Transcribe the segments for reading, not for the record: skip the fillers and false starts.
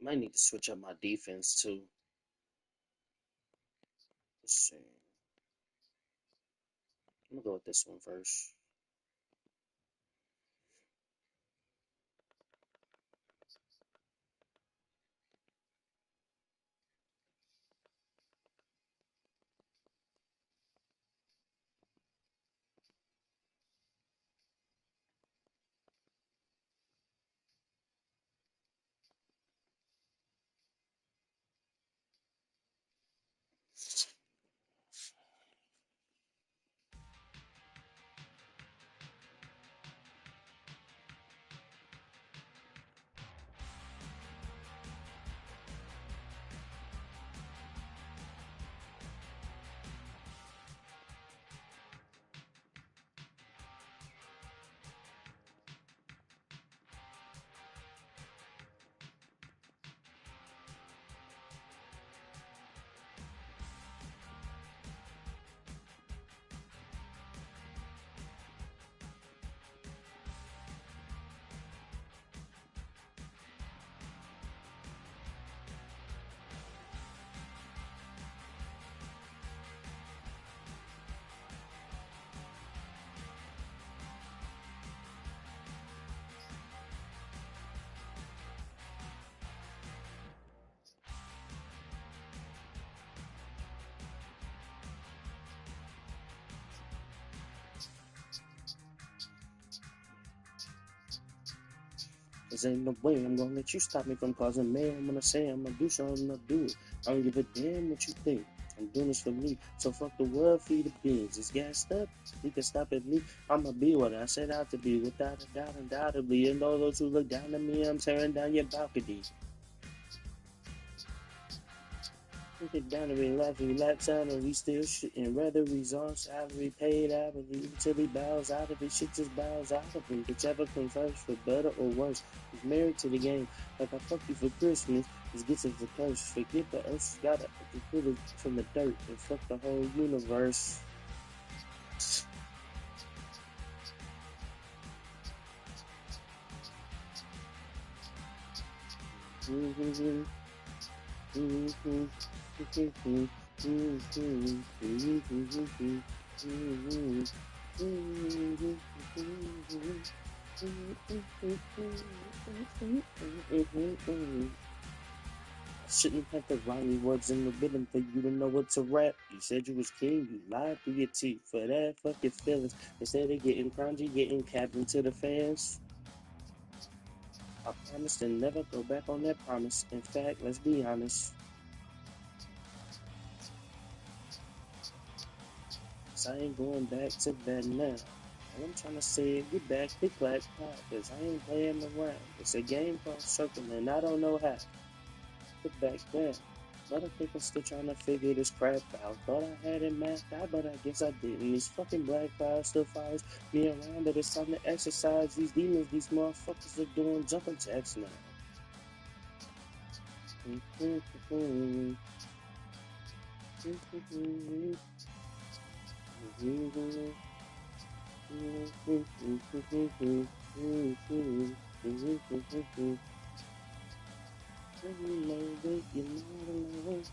Might need to switch up my defense too. Let's see. I'm gonna go with this one first. Cause ain't no way I'm gonna let you stop me from causing man. I'm gonna say I'm gonna do something, I'll do it. I don't give a damn what you think. I'm doing this for me. So fuck the world, feed the beans. It's gassed up. You can stop at me. I'ma be what I set out to be, without a doubt, undoubtedly. And all those who look down at me, I'm tearing down your balcony. You get down to me, laughing, relax out, and we still shitting. Rather results, salary paid, I believe, until he bows out of it. Shit just bows out of me. Whichever comes first, for better or worse. He's married to the game, like I fuck you for Christmas. This gets us the curse. Forget the earth, gotta put it from the dirt and fuck the whole universe. Shouldn't have to rhyme words in the rhythm for you to know what to rap. You said you was king, you lied through your teeth. For that, fuck your feelings. Instead of getting crowned, you getting capped into the fans. I promise to never go back on that promise. In fact, let's be honest. So I ain't going back to that now. All I'm trying to say is get back to clap clap, cause I ain't playing around. It's a game called circling, I don't know how. Get back there. But I think I'm still trying to figure this crap out. Thought I had it mapped out, but I guess I didn't. These fucking black clouds still follows me around, but it's time to exercise these demons. These motherfuckers are doing jumping jacks now. You know that you're not alone.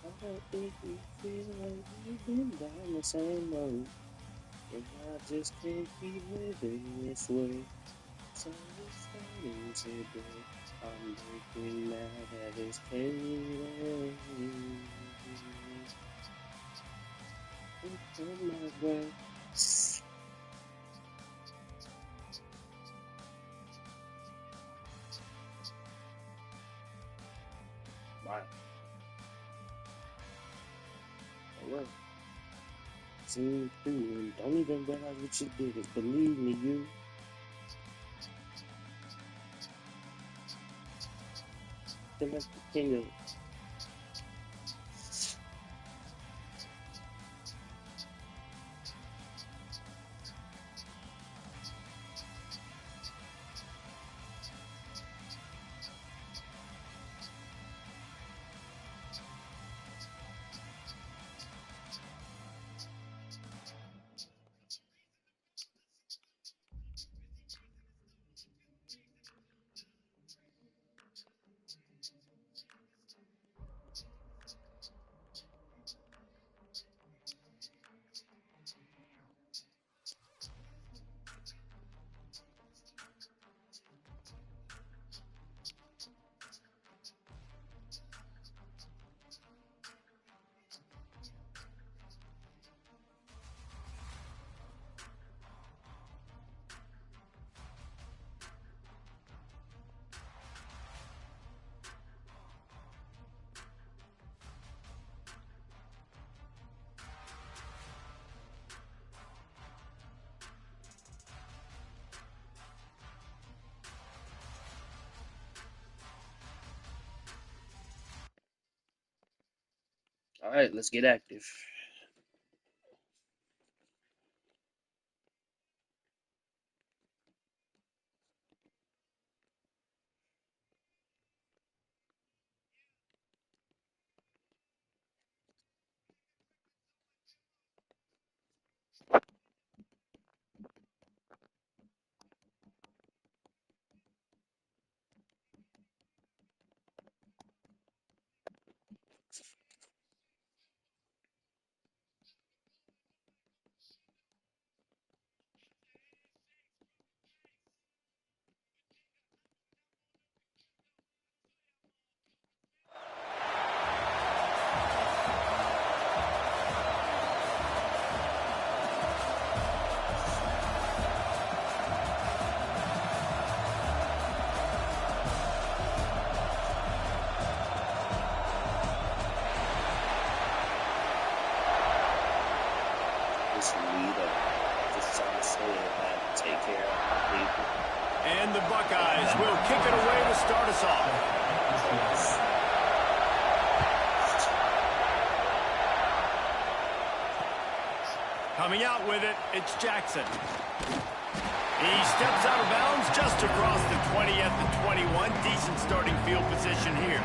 I don't think you feel like you've been down the same road. And I just can't keep living this way. So it's starting today. I'm breaking mad at this pain. Oh my God. Wow. Alright. See you through and don't even realize what you did. Believe me, you. Feel like the king of. Alright, let's get active. Take care of people. And the Buckeyes will kick it away to start us off. Coming out with it, it's Jackson. He steps out of bounds just across the 20 at the 21. Decent starting field position here.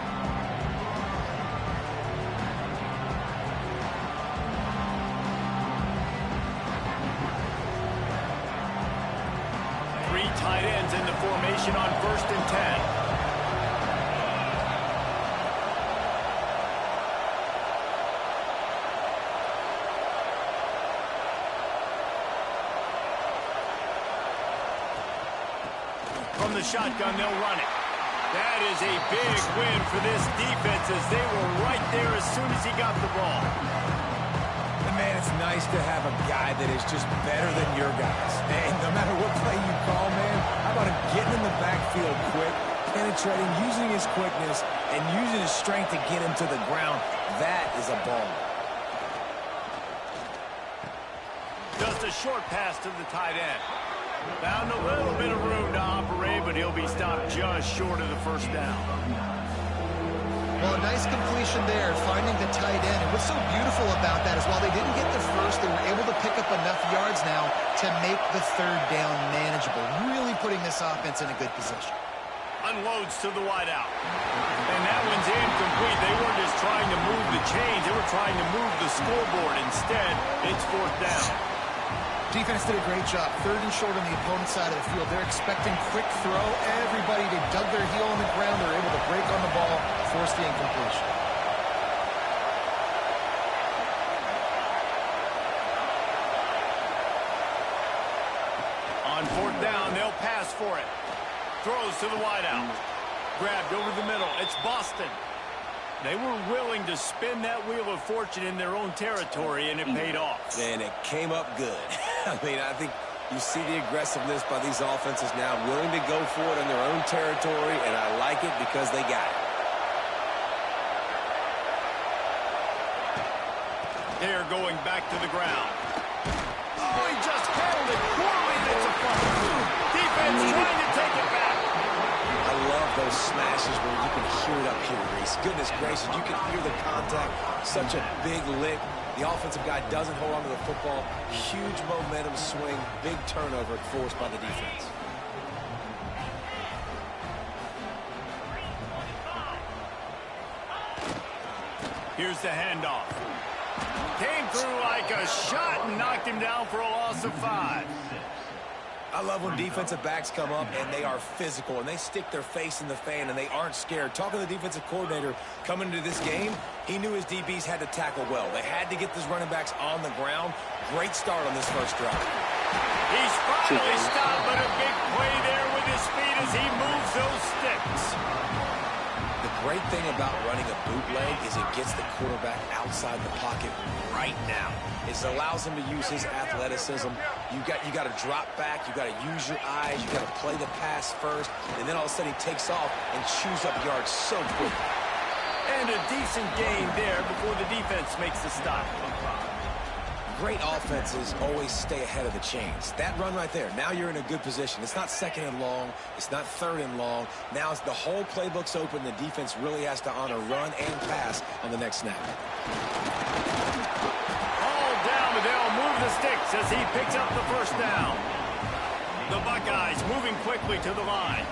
Tight ends in the formation on 1st and 10. From the shotgun, they'll run it. That is a big win for this defense as they were right there as soon as he got the ball. Man, it's nice to have a guy that is just better than your guys. And no matter what play you call, man, how about him getting in the backfield quick, penetrating, using his quickness, and using his strength to get him to the ground. That is a ball. Just a short pass to the tight end. Found a little bit of room to operate, but he'll be stopped just short of the first down. Well, a nice completion there, finding the tight end. And what's so beautiful about that is while they didn't get the first, they were able to pick up enough yards now to make the 3rd down manageable, really putting this offense in a good position. Unloads to the wideout. And that one's incomplete. They weren't just trying to move the chains. They were trying to move the scoreboard. Instead, it's 4th down. Defense did a great job. 3rd and short on the opponent's side of the field. They're expecting quick throw. Everybody, they dug their heel on the ground. They're able to break on the ball, force the incompletion. On 4th down, they'll pass for it. Throws to the wideout. Grabbed over the middle. It's Boston. They were willing to spin that wheel of fortune in their own territory, and it paid off. And it came up good. I mean, I think you see the aggressiveness by these offenses now, willing to go for it in their own territory, and I like it because they got it. They're going back to the ground. Oh, he just handled it poorly. That's a fumble. Defense trying to take it back. I love those smashes where you can hear it up here, Reese. Goodness gracious, you can hear the contact. Such a big lick. The offensive guy doesn't hold on to the football. Huge momentum swing. Big turnover forced by the defense. Here's the handoff. Came through like a shot and knocked him down for a loss of 5. I love when defensive backs come up and they are physical and they stick their face in the fan and they aren't scared. Talking to the defensive coordinator coming into this game, he knew his DBs had to tackle well. They had to get these running backs on the ground. Great start on this first drive. He's finally stopped, but a big play there with his feet as he moves those sticks. The great thing about running a bootleg is it gets the quarterback outside the pocket right now. It allows him to use his athleticism. You got to drop back. You got to use your eyes. You got to play the pass first, and then all of a sudden he takes off and chews up yards so quick. And a decent gain there before the defense makes the stop. great offenses always stay ahead of the chains. That run right there, now you're in a good position. It's not second and long. It's not third and long. Now it's the whole playbook's open. The defense really has to honor run and pass on the next snap. All down, but they'll move the sticks as he picks up the first down. The Buckeyes moving quickly to the line.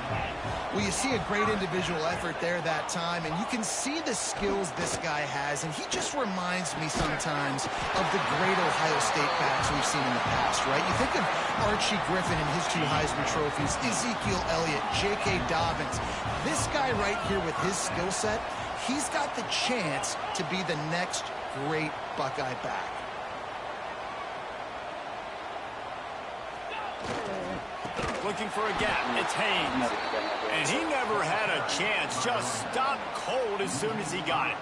Well, you see a great individual effort there that time, and you can see the skills this guy has, and he just reminds me sometimes of the great Ohio State backs we've seen in the past, right? You think of Archie Griffin and his 2 Heisman trophies, Ezekiel Elliott, J.K. Dobbins. This guy right here with his skill set, he's got the chance to be the next great Buckeye back. Looking for a gap. It's Haynes. And he never had a chance. Just stopped cold as soon as he got it.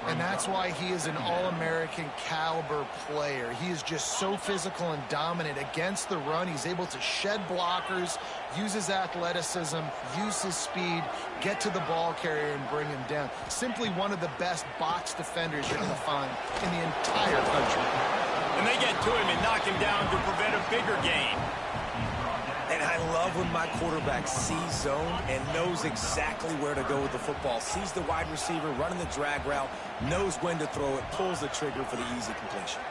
And that's why he is an All-American caliber player. He is just so physical and dominant against the run. He's able to shed blockers, use his athleticism, use his speed, get to the ball carrier and bring him down. Simply one of the best box defenders you're going to find in the entire country. And they get to him and knock him down to prevent a bigger gain. And I love when my quarterback sees zone and knows exactly where to go with the football. Sees the wide receiver running the drag route, knows when to throw it, pulls the trigger for the easy completion.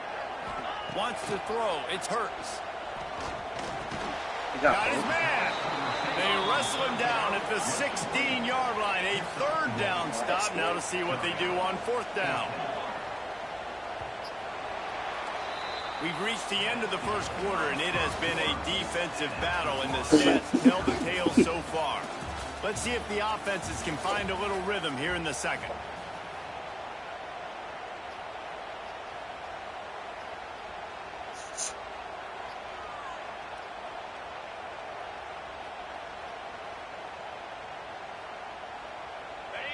Wants to throw. It's Hurts. Got his man. They wrestle him down at the 16-yard line. A third down stop. Now to see what they do on 4th down. We've reached the end of the first quarter, and it has been a defensive battle, and the stats tell the tale so far. Let's see if the offenses can find a little rhythm here in the second.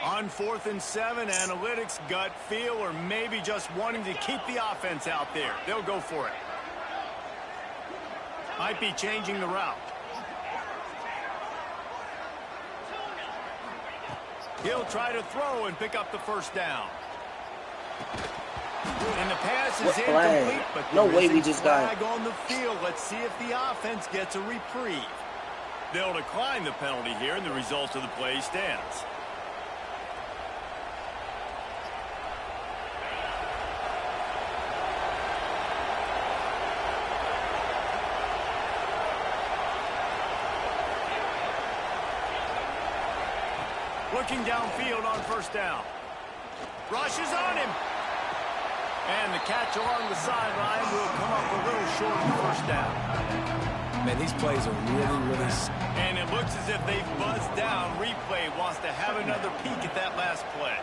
On 4th and 7, analytics, gut feel, or maybe just wanting to keep the offense out there. They'll go for it. Might be changing the route. He'll try to throw and pick up the first down. And the pass is incomplete, but no way we just got flag on the field. Let's see if the offense gets a reprieve. They'll decline the penalty here, and the result of the play stands. Looking downfield on 1st down. Rushes on him. And the catch along the sideline will come up a little short of the 1st down. Man, these plays are really... And it looks as if they've buzzed down. Replay wants to have another peek at that last play.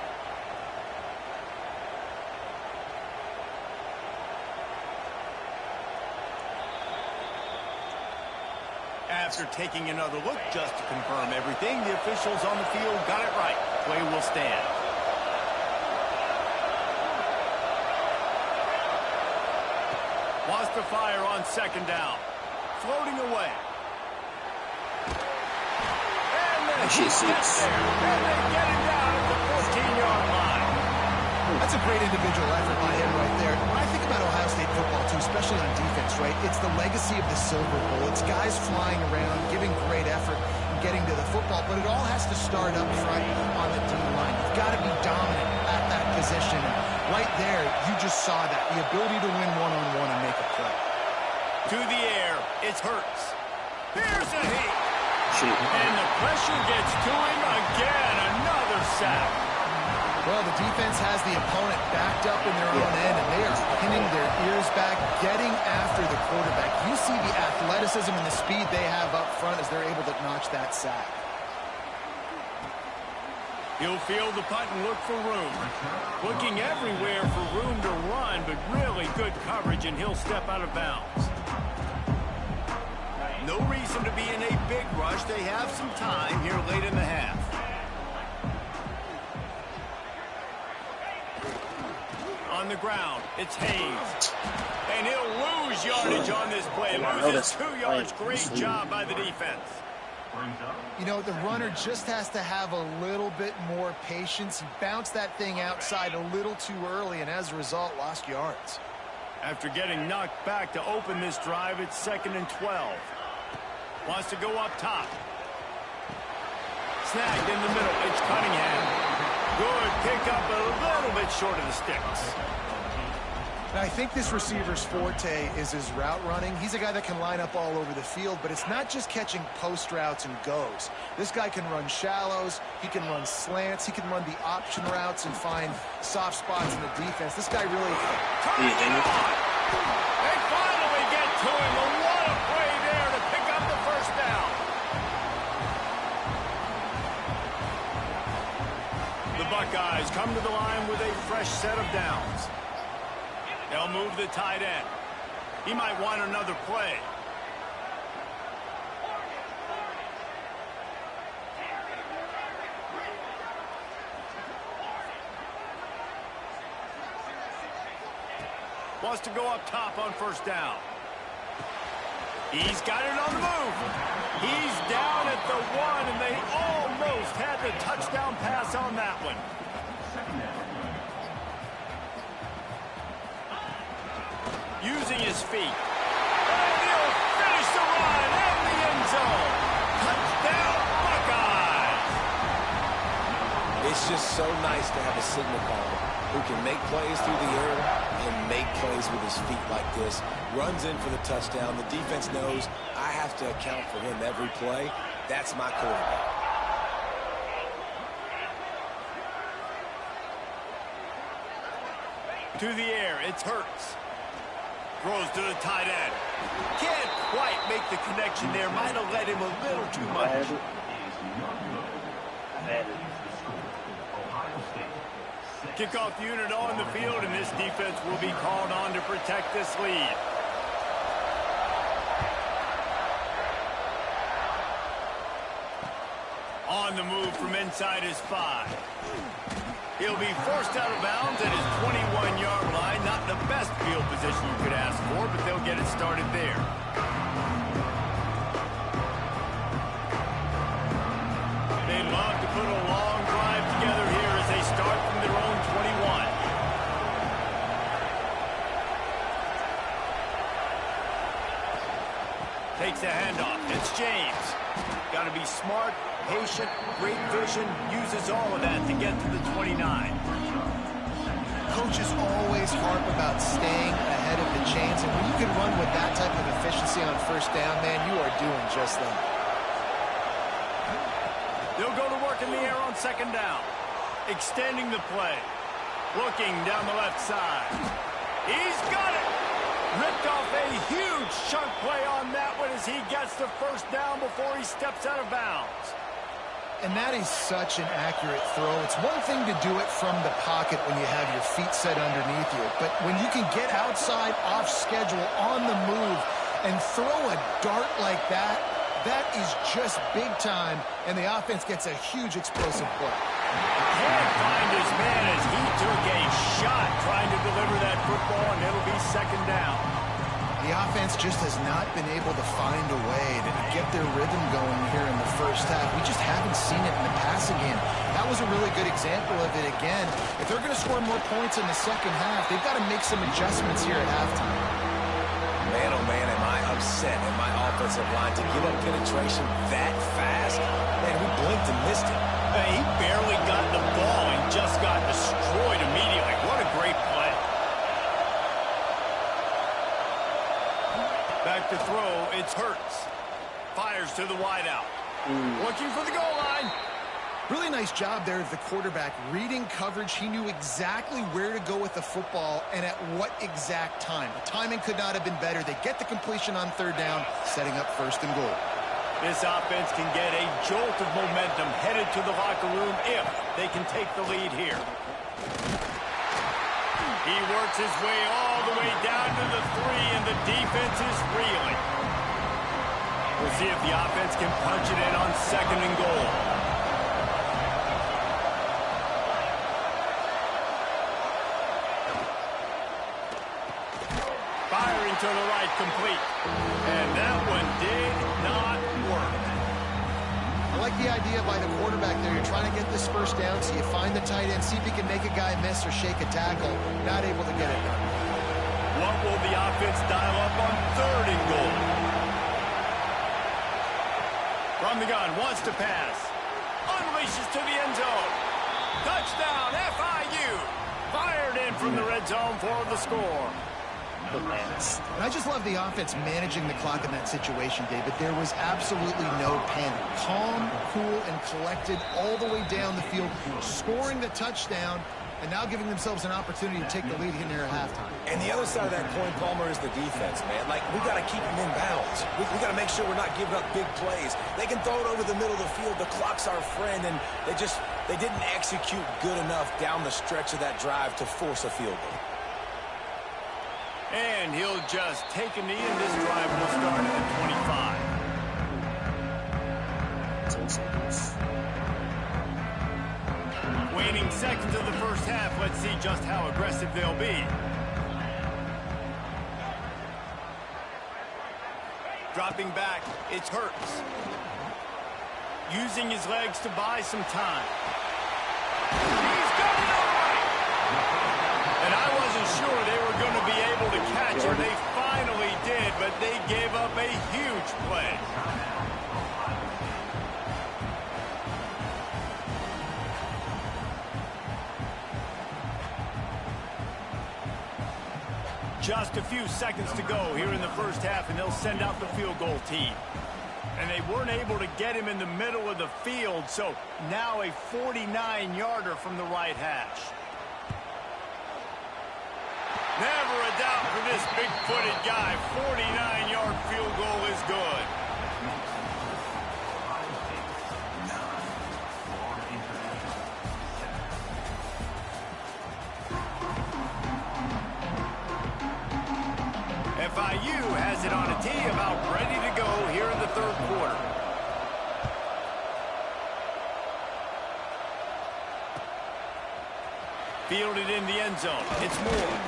After taking another look just to confirm everything, the officials on the field got it right. Play will stand. Wants to fire on 2nd down. Floating away. And then he gets there. And they get him down at the 14-yard line. That's a great individual effort by him right there. When I think about Ohio State football, too, especially on defense, right, it's the legacy of the Silver Bowl. It's guys flying around, giving great effort, and getting to the football. But it all has to start up front on the D-line. You've got to be dominant at that position. And right there, you just saw that, the ability to win one-on-one and make a play. To the air, it's Hurts. Here's a hit. And the pressure gets to him again. Another sack. Well, the defense has the opponent backed up in their own end, and they are pinning their ears back, getting after the quarterback. You see the athleticism and the speed they have up front as they're able to notch that sack. He'll field the punt and look for room. Looking everywhere for room to run, but really good coverage, and he'll step out of bounds. No reason to be in a big rush. They have some time here late in the half. On the ground, it's Haynes. And he'll lose yardage on this play. Loses 2 yards. Great job by the defense. You know, the runner just has to have a little bit more patience. He bounced that thing outside a little too early, and as a result, lost yards. After getting knocked back to open this drive, it's 2nd and 12. Wants to go up top. Snagged in the middle. It's Cunningham. Good pick up, a little bit short of the sticks. Now, I think this receiver's forte is his route running. He's a guy that can line up all over the field, but it's not just catching post routes and goes. This guy can run shallows. He can run slants. He can run the option routes and find soft spots in the defense. This guy really... They finally get to him. What a play there to pick up the first down. The Buckeyes come to the line with a fresh set of downs. They'll move the tight end. He might want another play. Wants to go up top on first down. He's got it on the move. He's down at the 1, and they almost had the touchdown pass on that one. Using his feet. And he'll finish the run in the end zone. Touchdown, Buckeyes! It's just so nice to have a signal caller who can make plays through the air and make plays with his feet like this. Runs in for the touchdown. The defense knows I have to account for him every play. That's my quarterback. To the air, it's Hurts. Throws to the tight end. Can't quite make the connection there. Might have led him a little too much. Kickoff unit on the field, and this defense will be called on to protect this lead. On the move from inside his 5. He'll be forced out of bounds at his 21-yard line. Not the best field position you could ask for, but they'll get it started there. They'd love to put a long drive together here as they start from their own 21. Takes a handoff. It's James. Got to be smart, patient, great vision, uses all of that to get to the 29. Coaches always harp about staying ahead of the chains, and when you can run with that type of efficiency on first down, man, you are doing just that. They'll go to work in the air on second down. Extending the play. Looking down the left side. He's got it! Ripped off a huge chunk play on that one as he gets the first down before he steps out of bounds. And that is such an accurate throw. It's one thing to do it from the pocket when you have your feet set underneath you, but when you can get outside, off schedule, on the move, and throw a dart like that, that is just big time, and the offense gets a huge explosive play. Can't find his man as he took a shot trying to deliver that football, and it'll be second down. The offense just has not been able to find a way to get their rhythm going here in the first half. We just haven't seen it in the passing game. That was a really good example of it again. If they're going to score more points in the second half, they've got to make some adjustments here at halftime. Man, oh man, am I upset at my offensive line to give up penetration that fast. Man, we blinked and missed it. He barely got the ball and just got destroyed immediately. What a great play. Back to throw, it's Hurts. Fires to the wideout. Looking for the goal line. Really nice job there of the quarterback. Reading coverage, he knew exactly where to go with the football and at what exact time. The timing could not have been better. They get the completion on third down, setting up first and goal. This offense can get a jolt of momentum headed to the locker room if they can take the lead here. He works his way all the way down to the 3, and the defense is reeling. We'll see if the offense can punch it in on second and goal. Firing to the right, complete. And that one did not work. I like the idea by the quarterback there. You're trying to get this first down, so you find the tight end, see if you can make a guy miss or shake a tackle. Not able to get it done. What will the offense dial up on 3rd and goal? From the gun, wants to pass. Unleashes to the end zone. Touchdown, FIU. Fired in from the red zone for the score. And I just love the offense managing the clock in that situation, David. There was absolutely no panic. Calm, cool, and collected all the way down the field, scoring the touchdown, and now giving themselves an opportunity to take the lead in there at halftime. And the other side of that coin, Palmer, is the defense, man. Like, we got to keep them in bounds. We got to make sure we're not giving up big plays. They can throw it over the middle of the field. The clock's our friend, and they didn't execute good enough down the stretch of that drive to force a field goal. And he'll just take a knee, and this drive will start at the 25. Waning seconds of the first half. Let's see just how aggressive they'll be. Dropping back, it's Hurts. Using his legs to buy some time. He's got it all right. And I wasn't sure they were going to be able to catch her. They finally did, but they gave up a huge play. Just a few seconds to go here in the first half, and they'll send out the field goal team. And they weren't able to get him in the middle of the field, so now a 49-yarder from the right hash. Never a doubt for this big-footed guy. 49-yard field goal is good. FIU has it on a tee, about ready to go here in the 3rd quarter. Fielded in the end zone. It's Moore.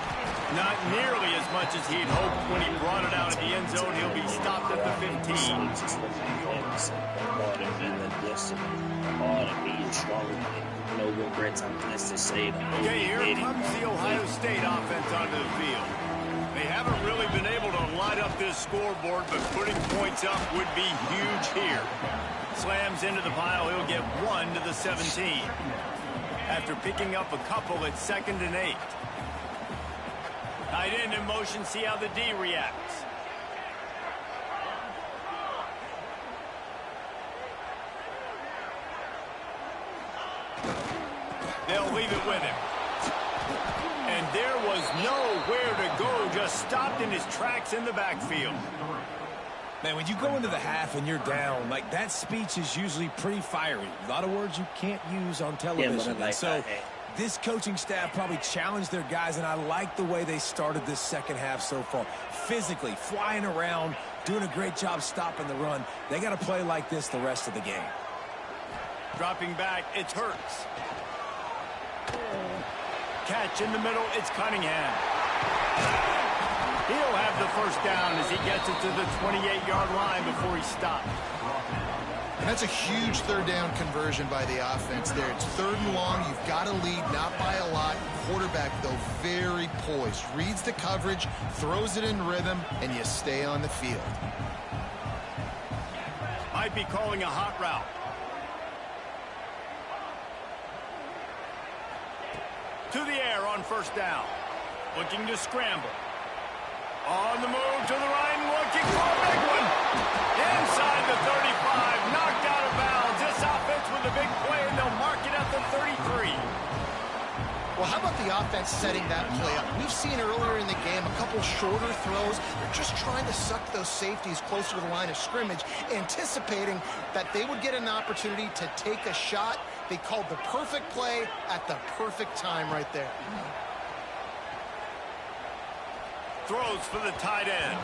Not nearly as much as he'd hoped when he brought it out at the end zone. He'll be stopped at the 15. Okay, here comes the Ohio State offense onto the field. They haven't really been able to light up this scoreboard, but putting points up would be huge here. Slams into the pile. He'll get 1 to the 17. After picking up a couple at 2nd and 8. Tight end in motion, see how the D reacts. They'll leave it with him. And there was nowhere to go, just stopped in his tracks in the backfield. Man, when you go into the half and you're down, like, that speech is usually pretty fiery. A lot of words you can't use on television. Yeah, so this coaching staff probably challenged their guys, and I like the way they started this second half so far. Physically, flying around, doing a great job stopping the run. They got to play like this the rest of the game. Dropping back, it's Hurts. Catch in the middle, it's Cunningham. He'll have the first down as he gets it to the 28-yard line before he stopped. And that's a huge 3rd down conversion by the offense there. It's 3rd and long. You've got to lead, not by a lot. Quarterback, though, very poised. Reads the coverage, throws it in rhythm, and you stay on the field. Might be calling a hot route. To the air on first down. Looking to scramble. On the move to the right and looking for a big one. Inside the 35, knocked out of bounds. This offense with a big play, and they'll mark it at the 33. Well, how about the offense setting that play up? We've seen earlier in the game a couple shorter throws. They're just trying to suck those safeties closer to the line of scrimmage, anticipating that they would get an opportunity to take a shot. They called the perfect play at the perfect time right there. Throws for the tight end.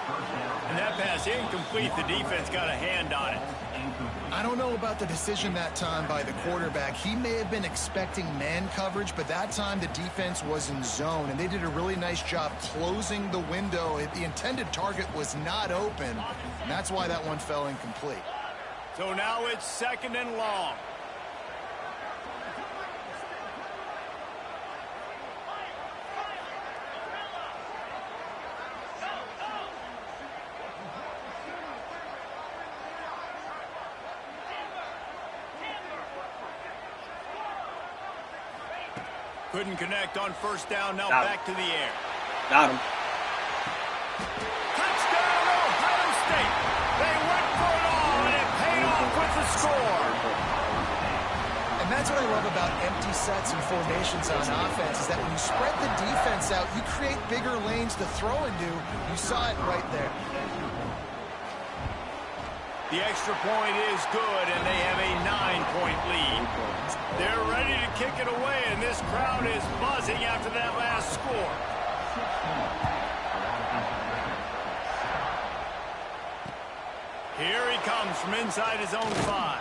And that pass incomplete. The defense got a hand on it. I don't know about the decision that time by the quarterback. He may have been expecting man coverage, but that time the defense was in zone, and they did a really nice job closing the window. The intended target was not open, and that's why that one fell incomplete. So now it's 2nd and long. Couldn't connect on first down. Now back to the air. Got him. Touchdown, Ohio State. They went for it all, and it paid off with the score. And that's what I love about empty sets and formations on offense, is that when you spread the defense out, you create bigger lanes to throw into. You saw it right there. The extra point is good, and they have a 9-point lead. They're ready to kick it away, and this crowd is buzzing after that last score. Here he comes from inside his own 5.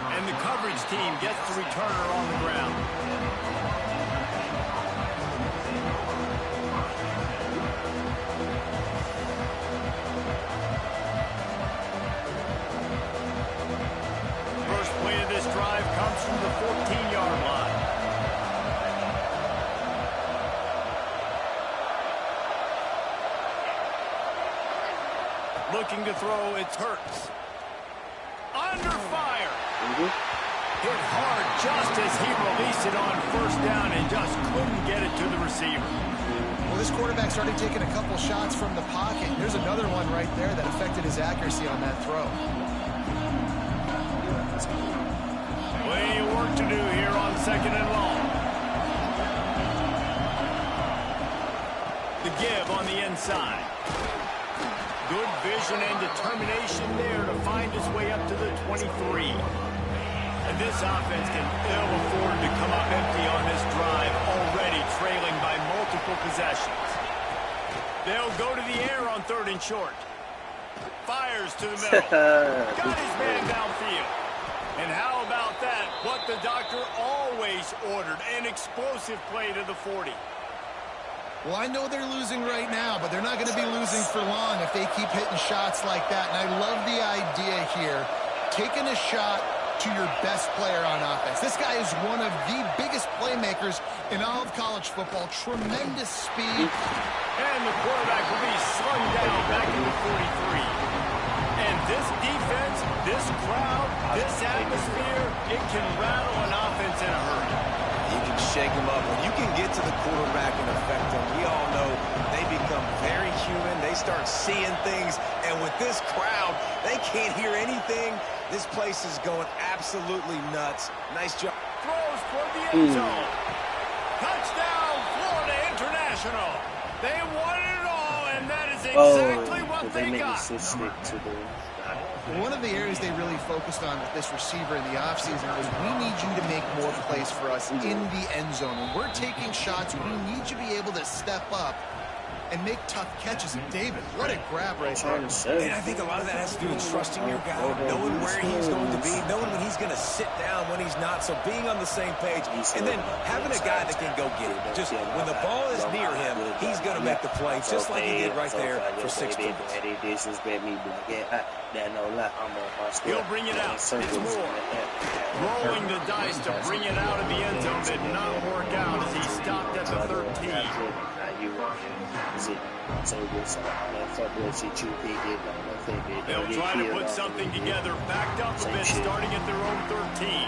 And the coverage team gets the returner on the ground. First play of this drive comes from the 14-yard line. Looking to throw, it's Hurts. Under fire. Hit hard just as he released it on first down and just couldn't get it to the receiver. Well, this quarterback started taking a couple shots from the pocket. There's another one right there that affected his accuracy on that throw. Plenty of work to do here on second and long. The give on the inside. Good vision and determination there to find his way up to the 23. And this offense can ill afford to come up empty on this drive, already trailing by multiple possessions. They'll go to the air on 3rd and short. Fires to the middle. Got his man downfield. And how about that? What the doctor always ordered, an explosive play to the 40. Well, I know they're losing right now, but they're not going to be losing for long if they keep hitting shots like that. And I love the idea here, taking a shot to your best player on offense. This guy is one of the biggest playmakers in all of college football. Tremendous speed. And the quarterback will be slung down back into 43. And this defense, this crowd, this atmosphere, it can rattle an offense in a hurry. You can shake them up. When you can get to the quarterback and affect them, we all know they become very human. They start seeing things. And with this crowd, they can't hear anything. This place is going absolutely nuts. Nice job. Throws toward the end zone. Touchdown, Florida International. They wanted it all, and that is exactly what they got. One of the areas they really focused on with this receiver in the offseason was, we need you to make more plays for us in the end zone. When we're taking shots, we need you to be able to step up and make tough catches. And David, what a grab right there. And I think a lot of that has to do with trusting your guy, knowing where he's going to be, knowing when he's going to sit down, when he's not. So being on the same page, and then having a guy that can go get it. Just when the ball is near him, he's going to make the play, just like he did right there for 6 points. He'll bring it out. It's Moore. Rolling the dice to bring it out of the end zone did not work out as he stopped at the 13. They'll try to put something together, backed up a bit, starting at their own 13.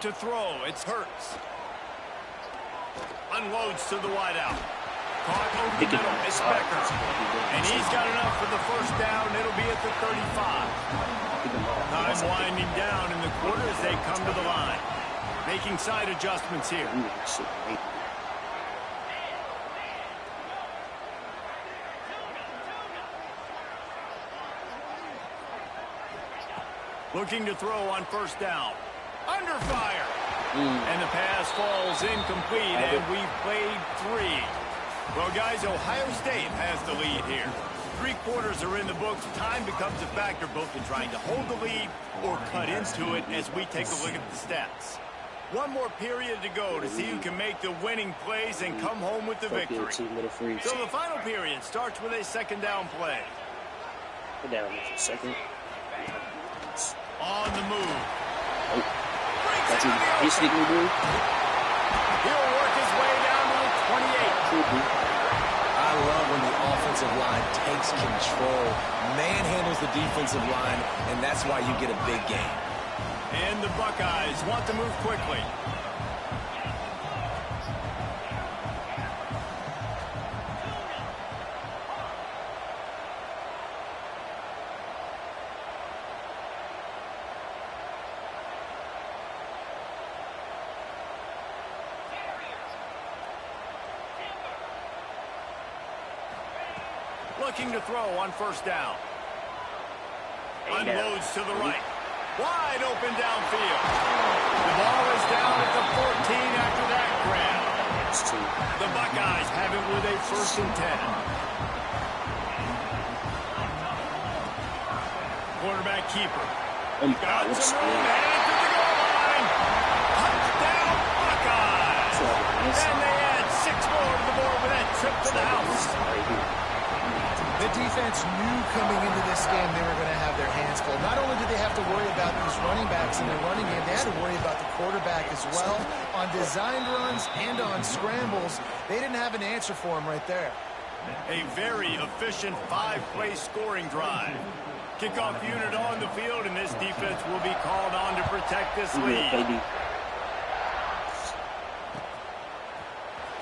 To throw, it's Hurts. Unloads to the wideout. Caught over the middle, it's Becker. And he's got enough for the first down. It'll be at the 35. Time winding down in the quarter as they come to the line. Making side adjustments here. Looking to throw on first down. Under fire. And the pass falls incomplete, and we've played 3. Well, guys, Ohio State has the lead here. 3 quarters are in the books. Time becomes a factor both in trying to hold the lead or cut into it as we take a look at the stats. One more period to go to see who can make the winning plays and come home with the victory. So the final period starts with a second down play. Down for a second. On the move. Got you. He's sneaking, dude. He'll work his way down to the 28. takes control, manhandles the defensive line, and that's why you get a big game. And the Buckeyes want to move quickly. Looking to throw on first down. Unloads to the right. Wide open downfield. The ball is down at the 14 after that grab. The Buckeyes have it with a 1st and 10. Quarterback keeper. Got some room headed to the goal line. Touchdown Buckeyes. And they add 6 more to the board with that trip to the house. The defense knew coming into this game they were going to have their hands full. Not only did they have to worry about these running backs in their running game, they had to worry about the quarterback as well. On designed runs and on scrambles, they didn't have an answer for him right there. A very efficient 5-play scoring drive. Kickoff unit on the field, and this defense will be called on to protect this lead.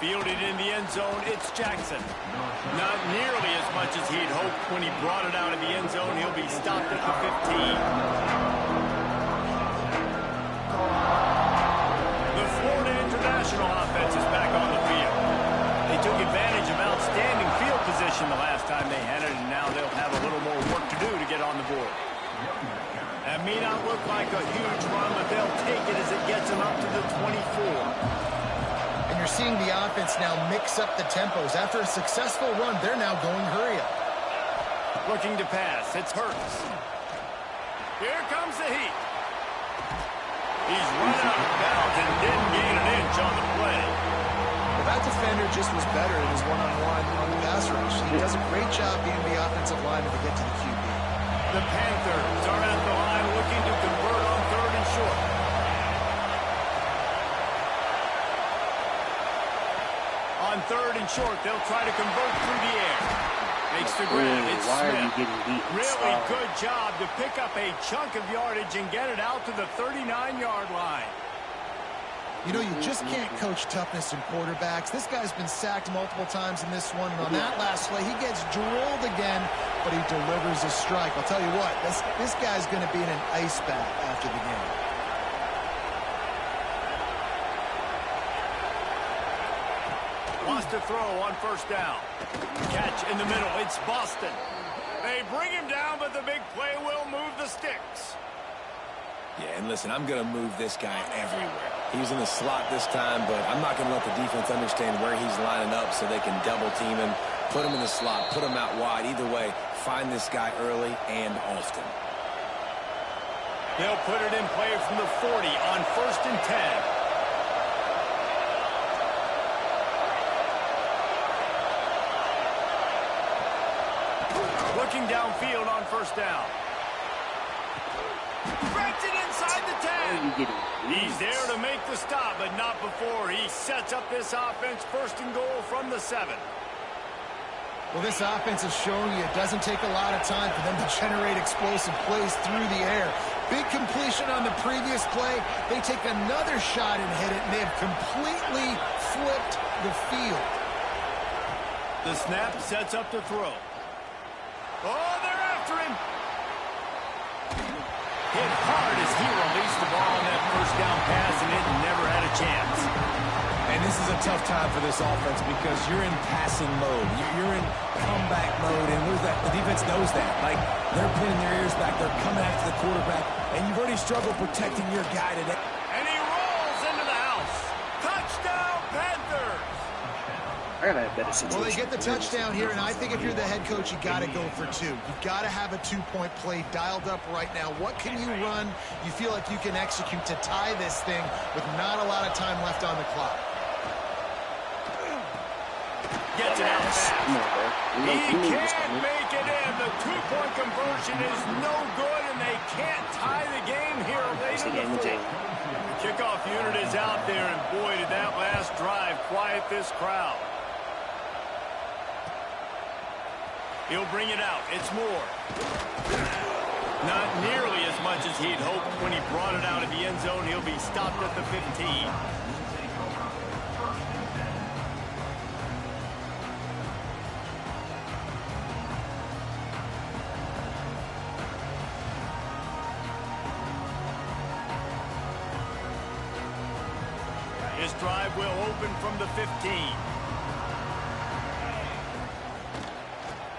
Fielded in the end zone, it's Jackson. Not nearly as much as he'd hoped when he brought it out of the end zone. He'll be stopped at the 15. The Florida International offense is back on the field. They took advantage of outstanding field position the last time they had it, and now they'll have a little more work to do to get on the board. That may not look like a huge run, but they'll take it as it gets them up to the 24. And you're seeing the offense now mix up the tempos. After a successful run, they're now going hurry up. Looking to pass, it's Hurts. Here comes the heat. He's run out of bounds and didn't gain an inch on the play. Well, that defender just was better in his one-on-one on the pass rush. He does a great job being the offensive lineman to get to the QB. The Panthers are at the line looking to convert on 3rd and short. On 3rd and short, they'll try to convert through the air. Makes the grab. It's Smith. Really good job to pick up a chunk of yardage and get it out to the 39-yard line. You know, you just can't coach toughness in quarterbacks. This guy's been sacked multiple times in this one, and on that last play, he gets drilled again, but he delivers a strike. I'll tell you what, this guy's going to be in an ice bath after the game. Wants to throw on first down. Catch in the middle. It's Boston. They bring him down, but the big play will move the sticks. Yeah, and listen, I'm going to move this guy everywhere. He's in the slot this time, but I'm not going to let the defense understand where he's lining up so they can double team him, put him in the slot, put him out wide. Either way, find this guy early and often. They'll put it in play from the 40 on 1st and 10. Looking downfield on first down. Breaks it inside the 10. He's there to make the stop, but not before he sets up this offense 1st and goal from the 7. Well, this offense is showing you it doesn't take a lot of time for them to generate explosive plays through the air. Big completion on the previous play. They take another shot and hit it, and they have completely flipped the field. The snap sets up to throw. Oh, they're after him. Hit hard as he released the ball on that first down pass, and it never had a chance. And this is a tough time for this offense because you're in passing mode. You're in comeback mode, and the defense knows that. Like, they're pinning their ears back. They're coming after the quarterback, and you've already struggled protecting your guy today. And he rolls into the house. Touchdown, Panthers. I gotta have better situation. Well, they get the touchdown here, and I think if you're the head coach, you got to go for 2. You've got to have a 2-point play dialed up right now. What can you run you feel like you can execute to tie this thing with not a lot of time left on the clock? Gets it out fast. He can't make it in. The 2-point conversion is no good, and they can't tie the game here late in the 4th. The kickoff unit is out there, and boy, did that last drive quiet this crowd. He'll bring it out. It's more. Not nearly as much as he'd hoped when he brought it out of the end zone. He'll be stopped at the 15. His drive will open from the 15.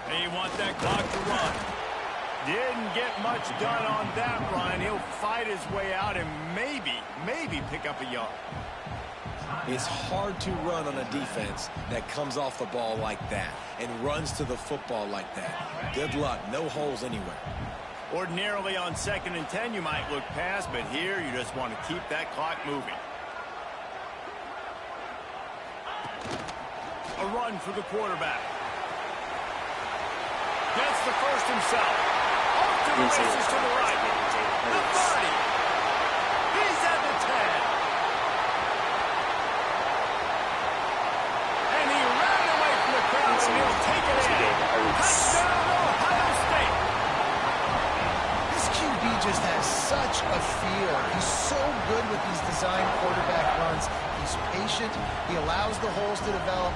They want that clock to run. Didn't get much done on that run. He'll fight his way out and maybe pick up a yard. It's hard to run on a defense that comes off the ball like that and runs to the football like that. Good luck. No holes anywhere. Ordinarily on 2nd and 10, you might look past, but here you just want to keep that clock moving. A run for the quarterback. Gets the first himself. Off to the races to the right. The 30. He's at the 10. And he ran away from the crowd, and he'll take it in. Touchdown, Ohio State. This QB just has such a feel. He's so good with these design quarterback runs. He's patient. He allows the holes to develop.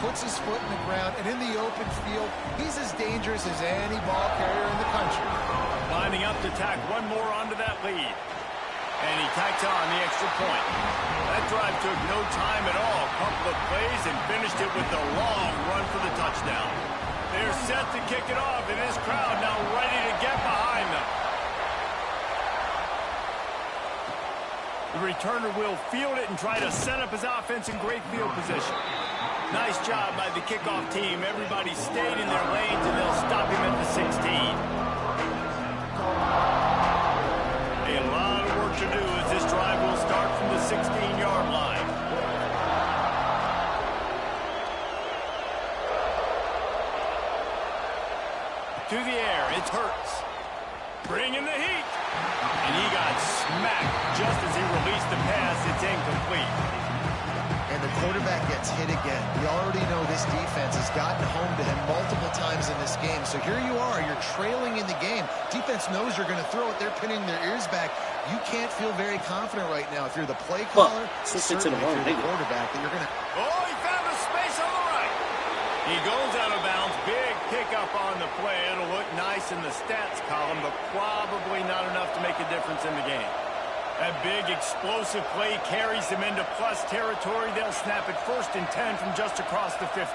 Puts his foot in the ground, and in the open field, he's as dangerous as any ball carrier in the country. Lining up to tack one more onto that lead. And he tacked on the extra point. That drive took no time at all. A couple of plays and finished it with a long run for the touchdown. They're set to kick it off, and this crowd now ready to get behind them. The returner will field it and try to set up his offense in great field position. Nice job by the kickoff team. Everybody stayed in their lanes, and they'll stop him at the 16. A lot of work to do as this drive will start from the 16-yard line. To the air, it's Hurts. Bringing the heat. And he got smacked just as he released the pass. It's incomplete. And the quarterback gets hit again. We already know this defense has gotten home to him multiple times in this game. So here you are, you're trailing in the game. Defense knows you're going to throw it. They're pinning their ears back. You can't feel very confident right now if you're the play caller, certainly if you're the quarterback, that you're going to... Oh, he found a space on the right. He goes out of bounds. Big pickup on the play. It'll look nice in the stats column, but probably not enough to make a difference in the game. That big explosive play carries them into plus territory. They'll snap it 1st and 10 from just across the 50.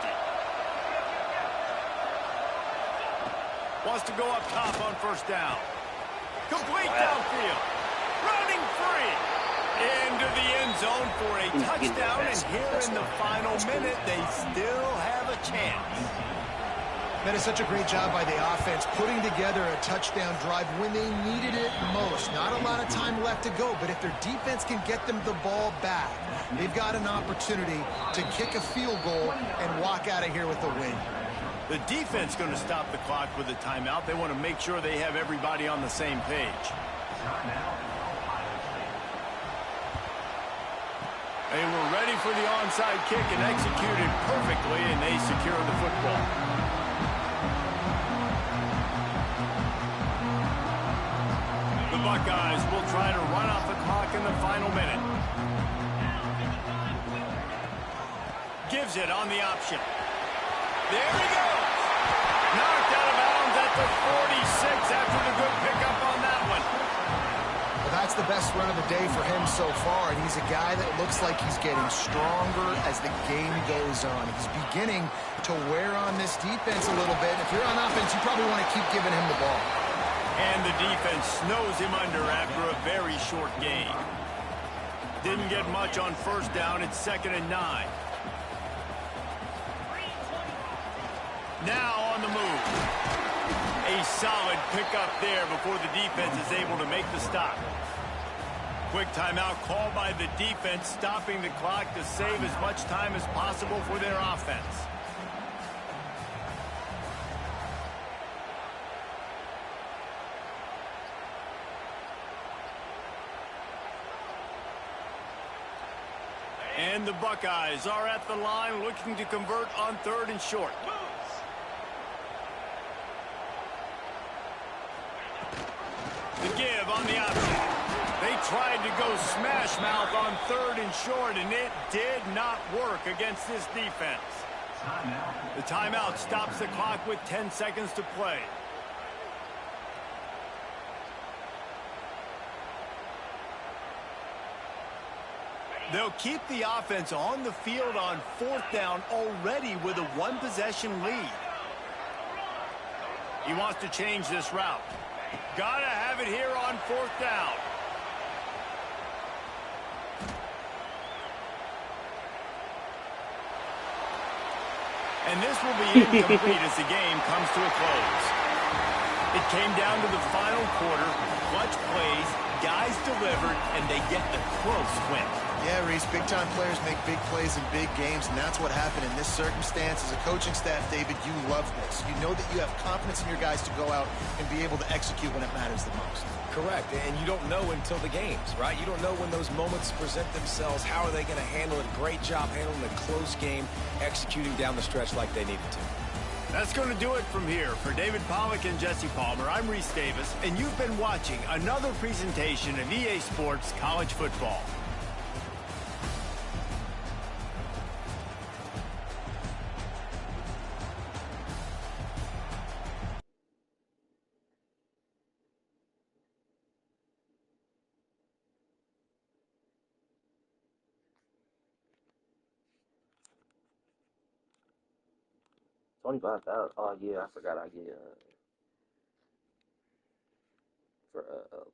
Wants to go up top on 1st down. Complete downfield. Running free. Into the end zone for a touchdown. And here in the final minute, they still have a chance. That is such a great job by the offense, putting together a touchdown drive when they needed it most. Not a lot of time left to go, but if their defense can get them the ball back, they've got an opportunity to kick a field goal and walk out of here with a win. The defense going to stop the clock with a timeout. They want to make sure they have everybody on the same page. They were ready for the onside kick and executed perfectly, and they secure the football. The Buckeyes will try to run off the clock in the final minute. Gives it on the option. There he goes. Knocked out of bounds at the 46 after the good pickup on that one. Well, that's the best run of the day for him so far, and he's a guy that looks like he's getting stronger as the game goes on. He's beginning to wear on this defense a little bit. If you're on offense, you probably want to keep giving him the ball. And the defense snows him under after a very short game. Didn't get much on 1st down. It's 2nd and 9. Now on the move. A solid pickup there before the defense is able to make the stop. Quick timeout called by the defense, stopping the clock to save as much time as possible for their offense. And the Buckeyes are at the line looking to convert on 3rd and short. The give on the option. They tried to go smash mouth on 3rd and short, and it did not work against this defense. The timeout stops the clock with 10 seconds to play. They'll keep the offense on the field on 4th down already with a 1-possession lead. He wants to change this route. Gotta have it here on 4th down. And this will be incomplete as the game comes to a close. It came down to the final quarter. Clutch plays, guys delivered, and they get the close win. Yeah, Reese, big-time players make big plays in big games, and that's what happened in this circumstance. As a coaching staff, David, you love this. You know that you have confidence in your guys to go out and be able to execute when it matters the most. Correct, and you don't know until the games, right? You don't know when those moments present themselves. How are they going to handle it? Great job handling a close game, executing down the stretch like they needed to. That's going to do it from here. For David Pollack and Jesse Palmer, I'm Reese Davis, and you've been watching another presentation of EA Sports College Football. $25,000. Oh yeah, I forgot I get for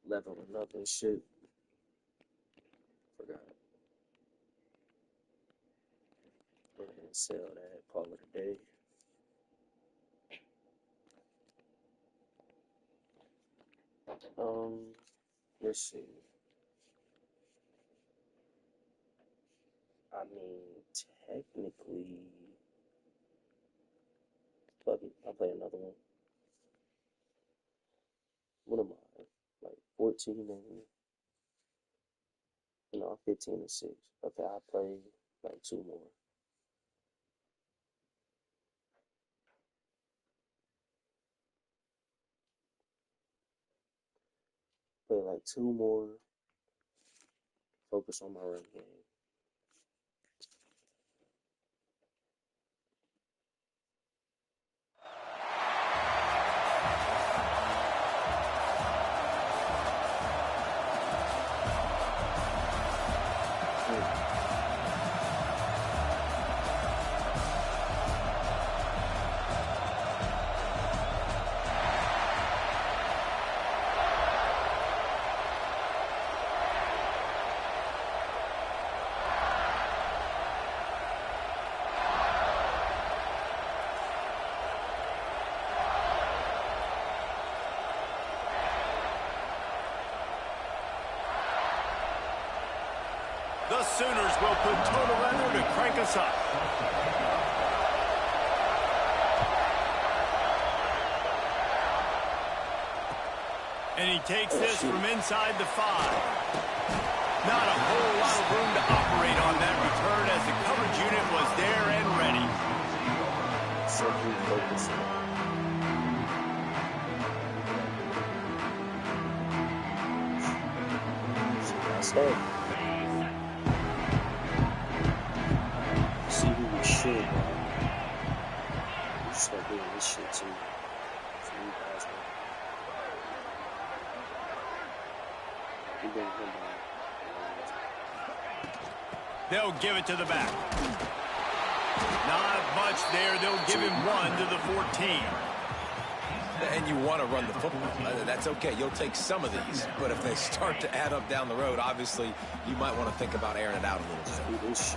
11 or nothing shit. Forgot. Go ahead and sell that. Call it a day. Let's see. I mean, technically, fuck it. I'll play another one. What am I? Like 14 and 15 and 6. Okay, I'll play like 2 more. Play like 2 more. Focus on my run game. The Sooners will put total leather to crank us up. And he takes this from inside the 5. Not a whole lot of room to operate on that return as the coverage unit was there and ready. Simply focusing. That's it. See who we should, man. We start doing this shit too. So you guys know. We bring him on. They'll give it to the back. Not much there. They'll give him 1 to the 14. And you want to run the football. That's okay. You'll take some of these. But if they start to add up down the road, obviously, you might want to think about airing it out a little bit.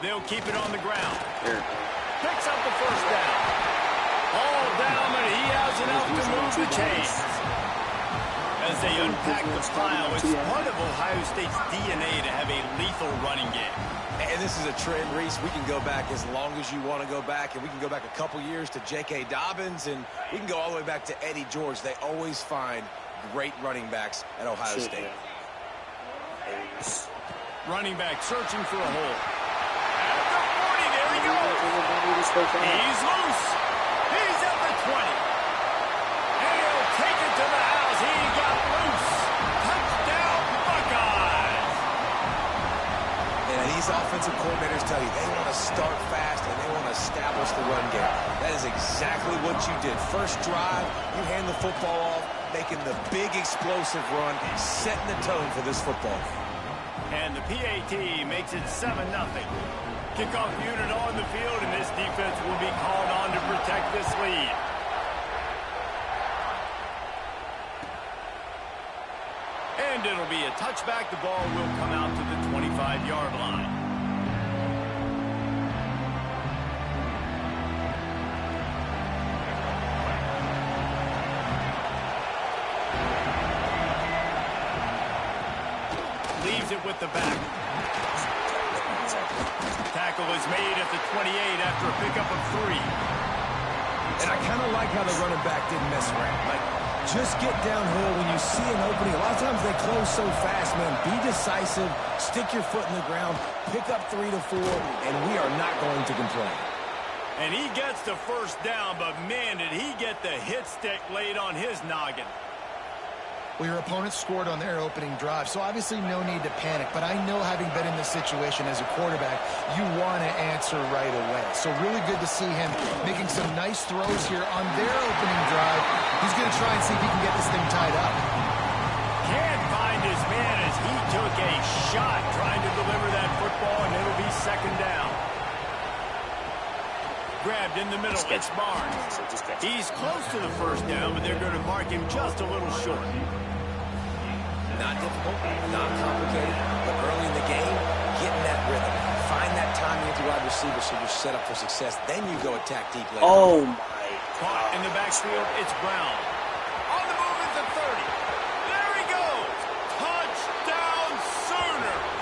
They'll keep it on the ground. Picks up the first down. All down, but he has enough to move the chains. As they unpack the pile, it's part of Ohio State's DNA to have a lethal running game. And this is a trend, Reese. We can go back as long as you want to go back, and we can go back a couple years to J.K. Dobbins, and we can go all the way back to Eddie George. They always find great running backs at Ohio State. Running back searching for a hole. At the 40, there he goes. He's loose. He's at the 20. And he'll take it to the house. He got loose. Touchdown, Buckeyes. And these offensive coordinators tell you they want to start fast and they want to establish the run game. That is exactly what you did. First drive, you hand the football off, making the big explosive run, setting the tone for this football game. And the PAT makes it 7-0. Kickoff unit on the field, and this defense will be called on to protect this lead. And it'll be a touchback. The ball will come out to the 25-yard line. Leaves it with the back. Tackle is made at the 28 after a pickup of 3. And I kind of like how the running back didn't mess around. Like, just get downhill when you see an opening. A lot of times they close so fast, man. Be decisive, stick your foot in the ground, pick up 3 to 4, and we are not going to complain. And he gets the first down, but man, did he get the hit stick laid on his noggin. Well, your opponent scored on their opening drive, so obviously no need to panic. But I know, having been in this situation as a quarterback, you want to answer right away. So really good to see him making some nice throws here on their opening drive. He's going to try and see if he can get this thing tied up. Can't find his man as he took a shot trying to deliver that football, and it'll be second down. Grabbed in the middle, it's Barnes. He's close to the first down, but they're going to mark him just a little short. Not difficult, not complicated, but early in the game, getting that rhythm. Find that timing with your wide receiver so you're set up for success. Then you go attack deep later. Oh, my God. Caught in the backfield, it's Brown. On the move at the 30. There he goes. Touchdown, Sooners.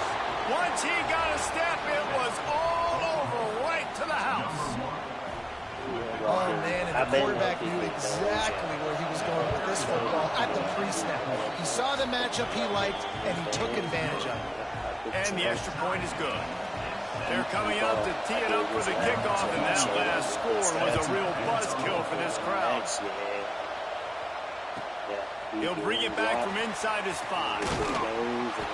Once he got a step, it was all over right to the house. Oh, man, and the quarterback knew exactly where he was going with this football at the pre-snap. He saw the matchup he liked, and he took advantage of it. And the extra point is good. They're coming out to tee it up for the kickoff, and that last score was a real buzzkill for this crowd. He'll bring it back from inside his 5.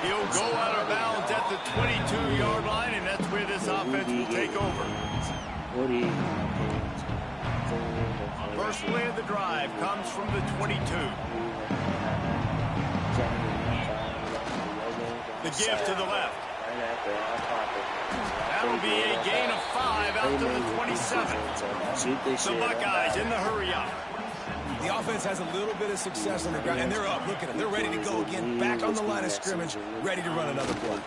He'll go out of bounds at the 22-yard line, and that's where this offense will take over. First play of the drive comes from the 22. The give to the left. That'll be a gain of 5 out to the 27. The Buckeyes in the hurry-up. The offense has a little bit of success on the ground, and they're up. Look at them. They're ready to go again, back on the line of scrimmage, ready to run another play.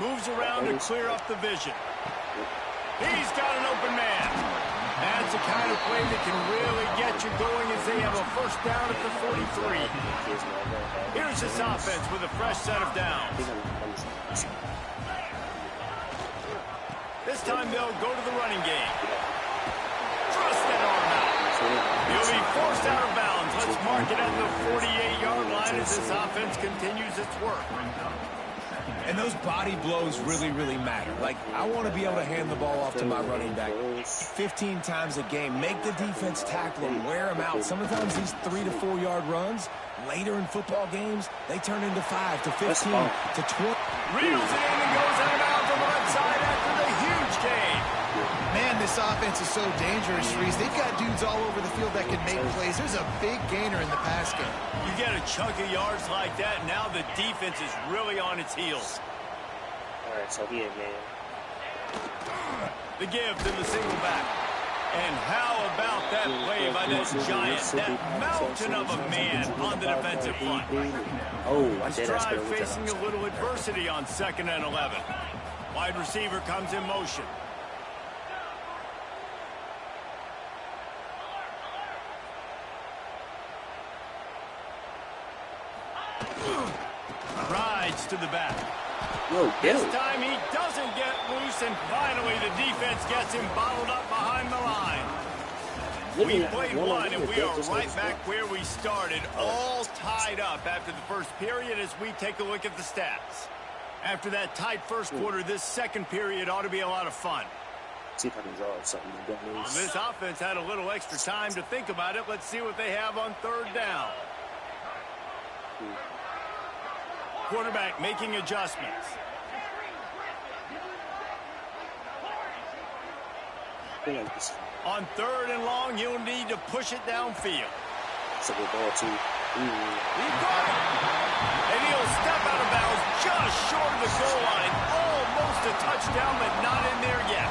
Moves around to clear up the vision. He's got an open man. That's the kind of play that can really get you going as they have a first down at the 43. Here's this offense with a fresh set of downs. This time they'll go to the running game. Thrust that arm out. He'll be forced out of bounds. Let's mark it at the 48-yard line as this offense continues its work. And those body blows really, really matter. Like, I want to be able to hand the ball off to my running back 15 times a game. Make the defense tackle him, wear him out. Sometimes these 3 to 4 yard runs, later in football games, they turn into 5 to 15 to 20. Reels it in and goes out of bounds on the left side after the huge gain. Man, this offense is so dangerous, Streamz. They've got dudes all over the field that can make plays. There's a big gainer in the pass game. You get a chunk of yards like that, now the defense is really on its heels. All right, so here, man. The give to the single back. And how about that play by that giant, that mountain of a man on the defensive front? This drive facing a little adversity on 2nd and 11. Wide receiver comes in motion. Rides to the back. This time he doesn't get loose, and finally the defense gets him bottled up behind the line. We played one, and we are right back where we started, all tied up after the first period as we take a look at the stats. After that tight first quarter, this second period ought to be a lot of fun. See if I can draw something. This offense had a little extra time to think about it. Let's see what they have on third down. Quarterback making adjustments. On third and long, you'll need to push it downfield. So the ball too. He got it. And he'll step out of bounds just short of the goal line. Almost a touchdown, but not in there yet.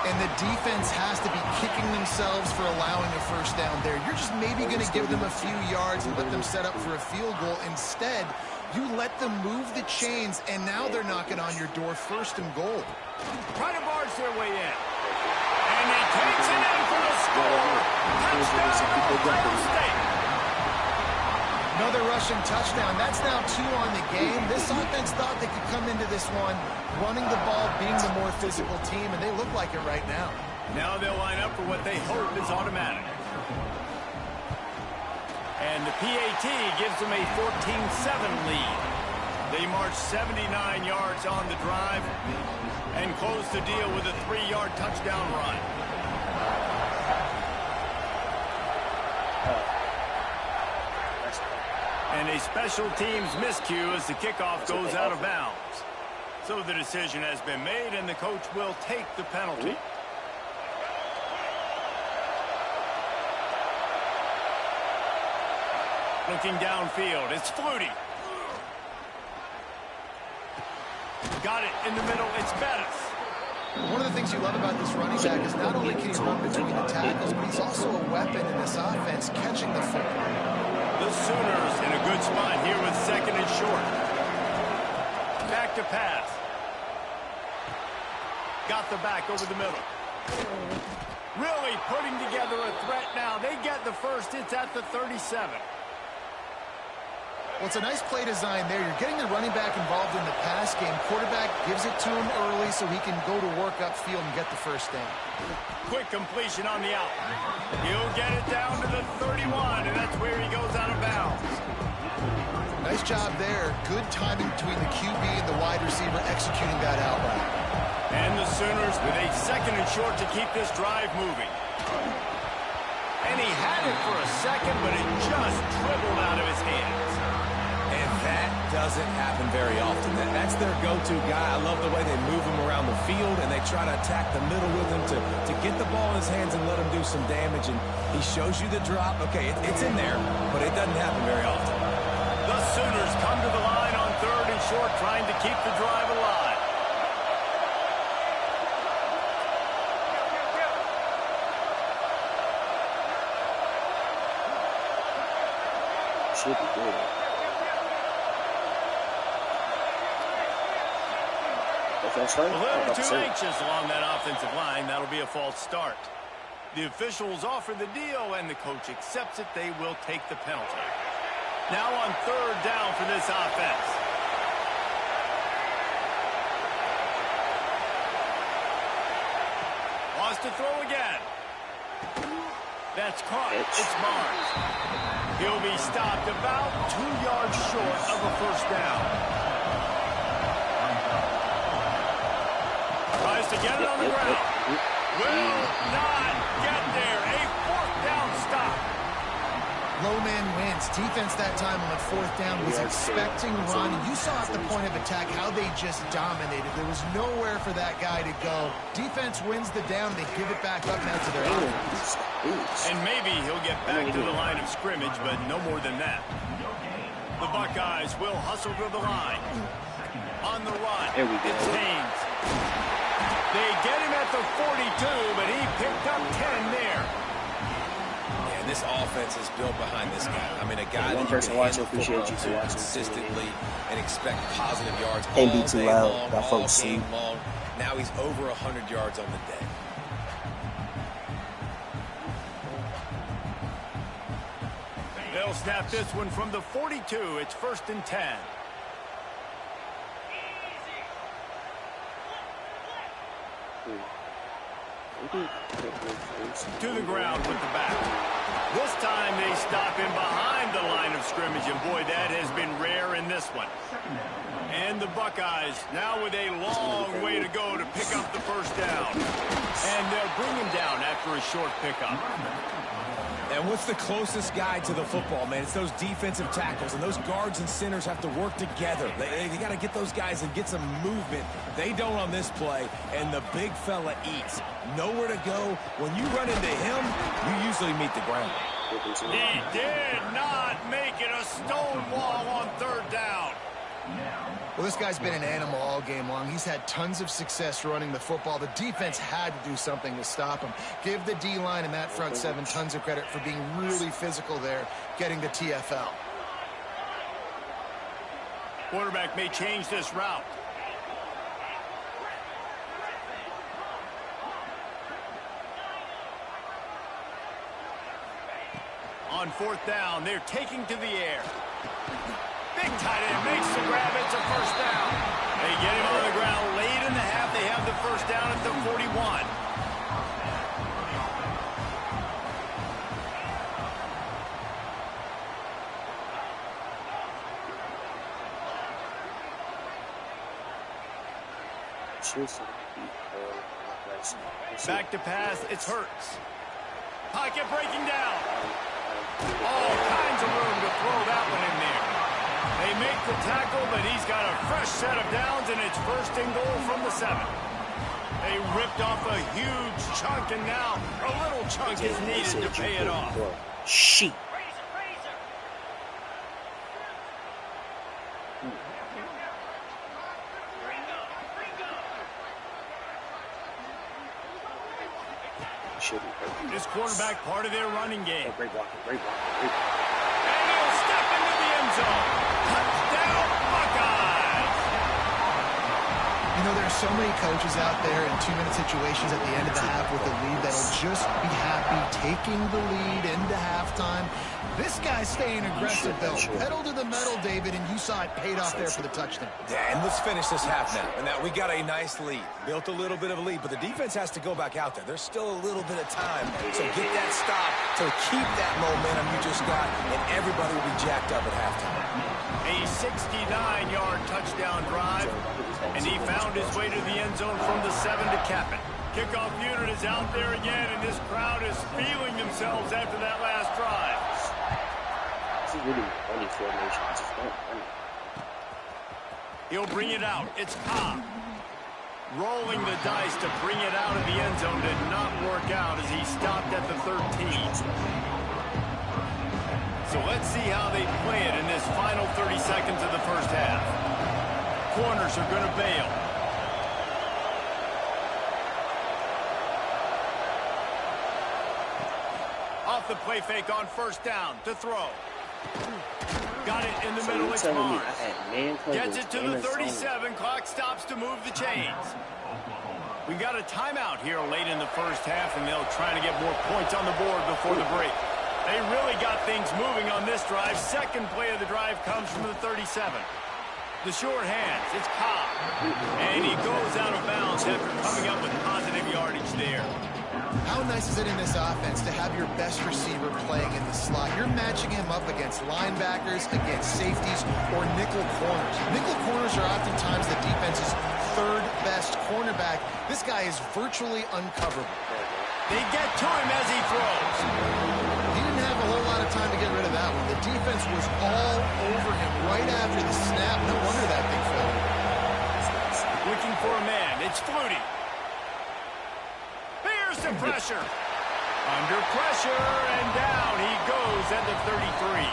And the defense has to be kicking themselves for allowing a first down there. You're just maybe going to give them a few yards and let them set up for a field goal. Instead, you let them move the chains, and now they're knocking on your door, first and goal. Trying to barge their way in. And he takes it in for the score. Touchdown, Ohio State. Another rushing touchdown. That's now 2 on the game. This offense thought they could come into this one running the ball, being the more physical team, and they look like it right now. Now they'll line up for what they hope is automatic. And the PAT gives them a 14-7 lead. They march 79 yards on the drive and close the deal with a 3-yard touchdown run. And a special teams miscue as the kickoff goes out of bounds. So the decision has been made, and the coach will take the penalty. Looking downfield, it's Flutie. Got it in the middle, it's Bettis. One of the things you love about this running back is not only can he run between the tackles, but he's also a weapon in this offense, catching the football. The Sooners in a good spot here with second and short. Back to pass. Got the back over the middle. Really putting together a threat now. They get the first. It's at the 37. Well, it's a nice play design there. You're getting the running back involved in the pass game. Quarterback gives it to him early so he can go to work upfield and get the first down. Quick completion on the out. He'll get it down to the 31, and that's where he goes out of bounds. Nice job there. Good timing between the QB and the wide receiver executing that out route. And the Sooners with a second and short to keep this drive moving. And he had it for a second, but it just dribbled out of his hands. And that doesn't happen very often. That's their go-to guy. I love the way they move him around the field, and they try to attack the middle with him to get the ball in his hands and let him do some damage. And he shows you the drop. Okay, it's in there, but it doesn't happen very often. The Sooners come to the line on third and short, trying to keep the drive alive. Should be good. A little too anxious along that offensive line. That'll be a false start. The officials offer the deal, and the coach accepts it. They will take the penalty. Now on third down for this offense. Wants to throw again. That's caught. It's Barnes. He'll be stopped about 2 yards short of a first down. Tries to get it on the ground. Will not get there. A fourth down stop. Low man wins. Defense that time on fourth down was expecting run. You saw at the point of attack how they just dominated. There was nowhere for that guy to go. Defense wins the down. They give it back up now to their offense. And maybe he'll get back to the line of scrimmage, but no more than that. The Buckeyes will hustle to the line. On the run, it's Haynes. They get him at the 42, but he picked up 10 there. And this offense is built behind this guy. I mean, a guy that you can hand the football to consistently and expect positive yards all day long, all game long. Now he's over 100 yards on the day. They'll snap this one from the 42. It's 1st and 10. To the ground with the back. This time they stop him behind the line of scrimmage, and boy, that has been rare in this one. And the Buckeyes now with a long way to go to pick up the first down. And they'll bring him down after a short pickup. And what's the closest guy to the football, man? It's those defensive tackles, and those guards and centers have to work together. They got to get those guys and get some movement. They don't on this play, and the big fella eats. Nowhere to go. When you run into him, you usually meet the ground. He did not make it a stone wall on third down. Well, this guy's been an animal all game long. He's had tons of success running the football. The defense had to do something to stop him. Give the D-line and that front seven tons of credit for being really physical there, getting the TFL. Quarterback may change this route. On fourth down, they're taking to the air. Big tight end makes the grab. It's a first down. They get him on the ground late in the half. They have the first down at the 41. Back to pass. It's Hurts. Pocket breaking down. All kinds of room to throw that one in there. They make the tackle, but he's got a fresh set of downs, and it's first and goal from the 7. They ripped off a huge chunk, and now a little chunk is needed to pay it off. Sheep. This quarterback part of their running game. Great block. And he'll step into the end zone. Touchdown, Buckeyes! You know, there are so many coaches out there in 2-minute situations at the end of the half with the lead that'll just be happy taking the lead into halftime. This guy's staying aggressive, though. Pedal to the metal, David, and you saw it paid off there for the touchdown. Yeah, and let's finish this half now. And now we got a nice lead. Built a little bit of a lead, but the defense has to go back out there. There's still a little bit of time. So get that stop to keep that momentum you just got, and everybody will be jacked up at halftime. A 69-yard touchdown drive, and he found his way to the end zone from the 7 to cap it. Kickoff unit is out there again, and this crowd is feeling themselves after that last drive. This is really funny formation. Just don't run it. He'll bring it out. It's Cobb. Rolling the dice to bring it out of the end zone did not work out as he stopped at the 13. So let's see how they play it in this final 30 seconds of the first half. Corners are going to bail. Off the play fake on first down to throw. Got it in the middle. It's Mars. Gets it to the 37. Clock stops to move the chains. We got a timeout here late in the first half, and they'll try to get more points on the board before the break. They really got things moving on this drive. Second play of the drive comes from the 37. The short hands. It's Cobb. And he goes out of bounds after coming up with positive yardage there. How nice is it in this offense to have your best receiver playing in the slot? You're matching him up against linebackers, against safeties, or nickel corners. Nickel corners are oftentimes the defense's third best cornerback. This guy is virtually uncoverable. They get to him as he throws. He didn't have a whole lot of time to get rid of that one. The defense was all over him right after the snap. No wonder that thing fell. Looking for a man. It's Flutie. There's the pressure. Under pressure, and down he goes at the 33.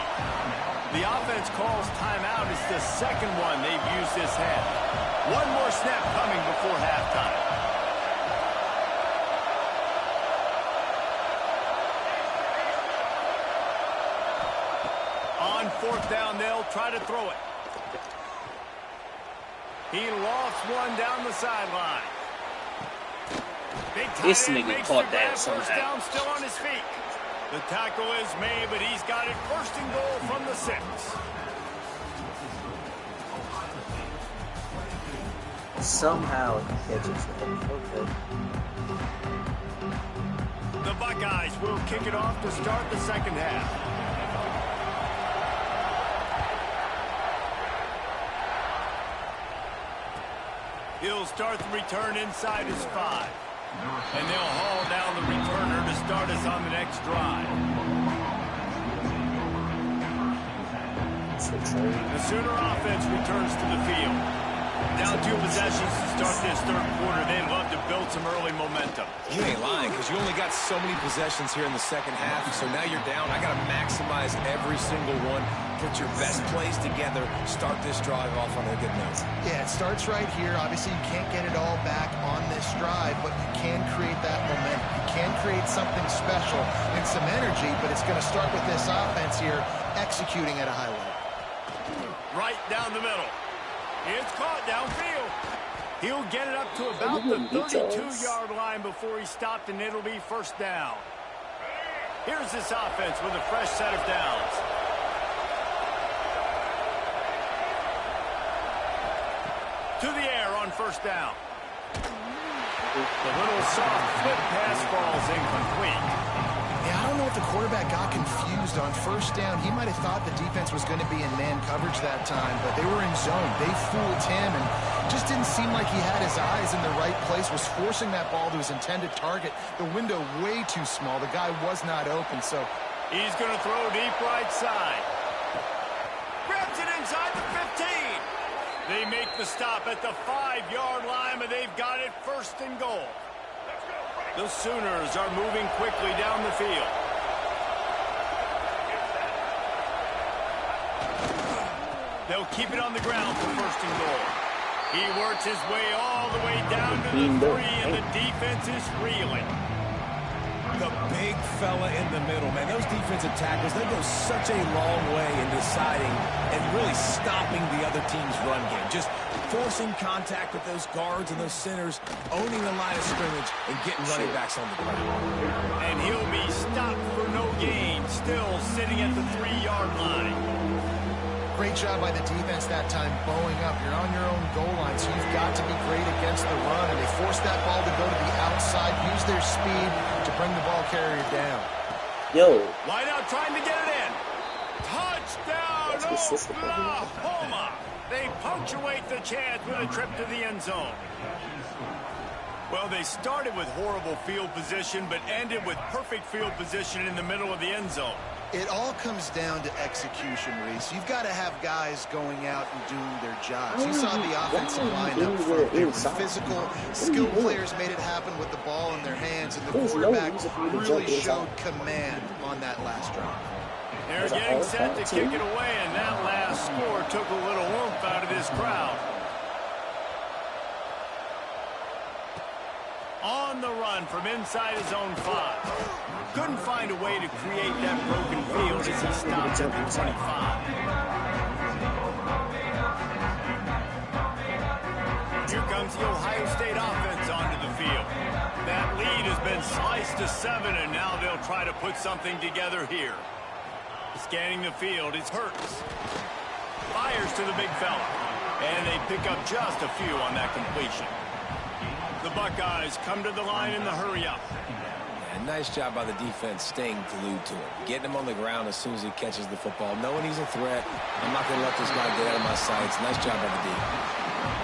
The offense calls timeout. It's the second one they've used this half. One more snap coming before halftime. On fourth down, they'll try to throw it. He lost one down the sideline. Big This tight end nigga makes caught the grab. that somehow. First down, still on his feet. The tackle is made, but he's got it first and goal from the 6. Somehow he catches it. Okay. The Buckeyes will kick it off to start the second half. He'll start the return inside his 5. And they'll haul down the returner to start us on the next drive. The Sooner offense returns to the field. Down 2 possessions to start this third quarter. They'd love to build some early momentum. You ain't lying, because you only got so many possessions here in the second half, so now you're down. I got to maximize every single one. Put your best plays together. Start this drive off on a good note. Yeah, it starts right here. Obviously, you can't get it all back on this drive, but you can create that momentum. You can create something special and some energy, but it's going to start with this offense here executing at a high level. Right down the middle. It's caught downfield. He'll get it up to about the 32-yard line before he stopped, and it'll be first down. Here's this offense with a fresh set of downs. To the air on first down. The little soft flip pass falls incomplete. Yeah, I don't know if the quarterback got confused on first down. He might have thought the defense was going to be in man coverage that time, but they were in zone. They fooled him and just didn't seem like he had his eyes in the right place, was forcing that ball to his intended target. The window way too small. The guy was not open, so he's going to throw deep right side. Grabs it inside the 15. They make the stop at the 5-yard line, but they've got it first and goal. The Sooners are moving quickly down the field. They'll keep it on the ground for first and goal. He works his way all the way down to the 3, and the defense is reeling. The big fella in the middle, man. Those defensive tackles, they go such a long way in deciding and really stopping the other team's run game. Just forcing contact with those guards and those centers, owning the line of scrimmage, and getting running backs on the ground. And he'll be stopped for no gain, still sitting at the 3-yard line. great job by the defense that time, bowing up. You're on your own goal line, so you've got to be great against the run, and they force that ball to go to the outside, use their speed to bring the ball carrier down. Yo. Wide out trying to get it in. Touchdown, Oklahoma! They punctuate the chance with a trip to the end zone. Well, they started with horrible field position, but ended with perfect field position in the middle of the end zone. It all comes down to execution, Reese. You've got to have guys going out and doing their jobs. You saw the offensive line up front. They were physical, skilled players made it happen with the ball in their hands, and the quarterback really showed command on that last drive. They're getting set to kick it away, and that last score took a little oomph out of this crowd. On the run from inside his own 5. Couldn't find a way to create that broken field as he stopped at the 25. Here comes the Ohio State offense onto the field. That lead has been sliced to 7, and now they'll try to put something together here. Scanning the field, it's Hurts. Fires to the big fella. And they pick up just a few on that completion. The Buckeyes come to the line in the hurry-up. Yeah, nice job by the defense staying glued to him. Getting him on the ground as soon as he catches the football. Knowing he's a threat. I'm not going to let this guy get out of my sights. Nice job by the defense.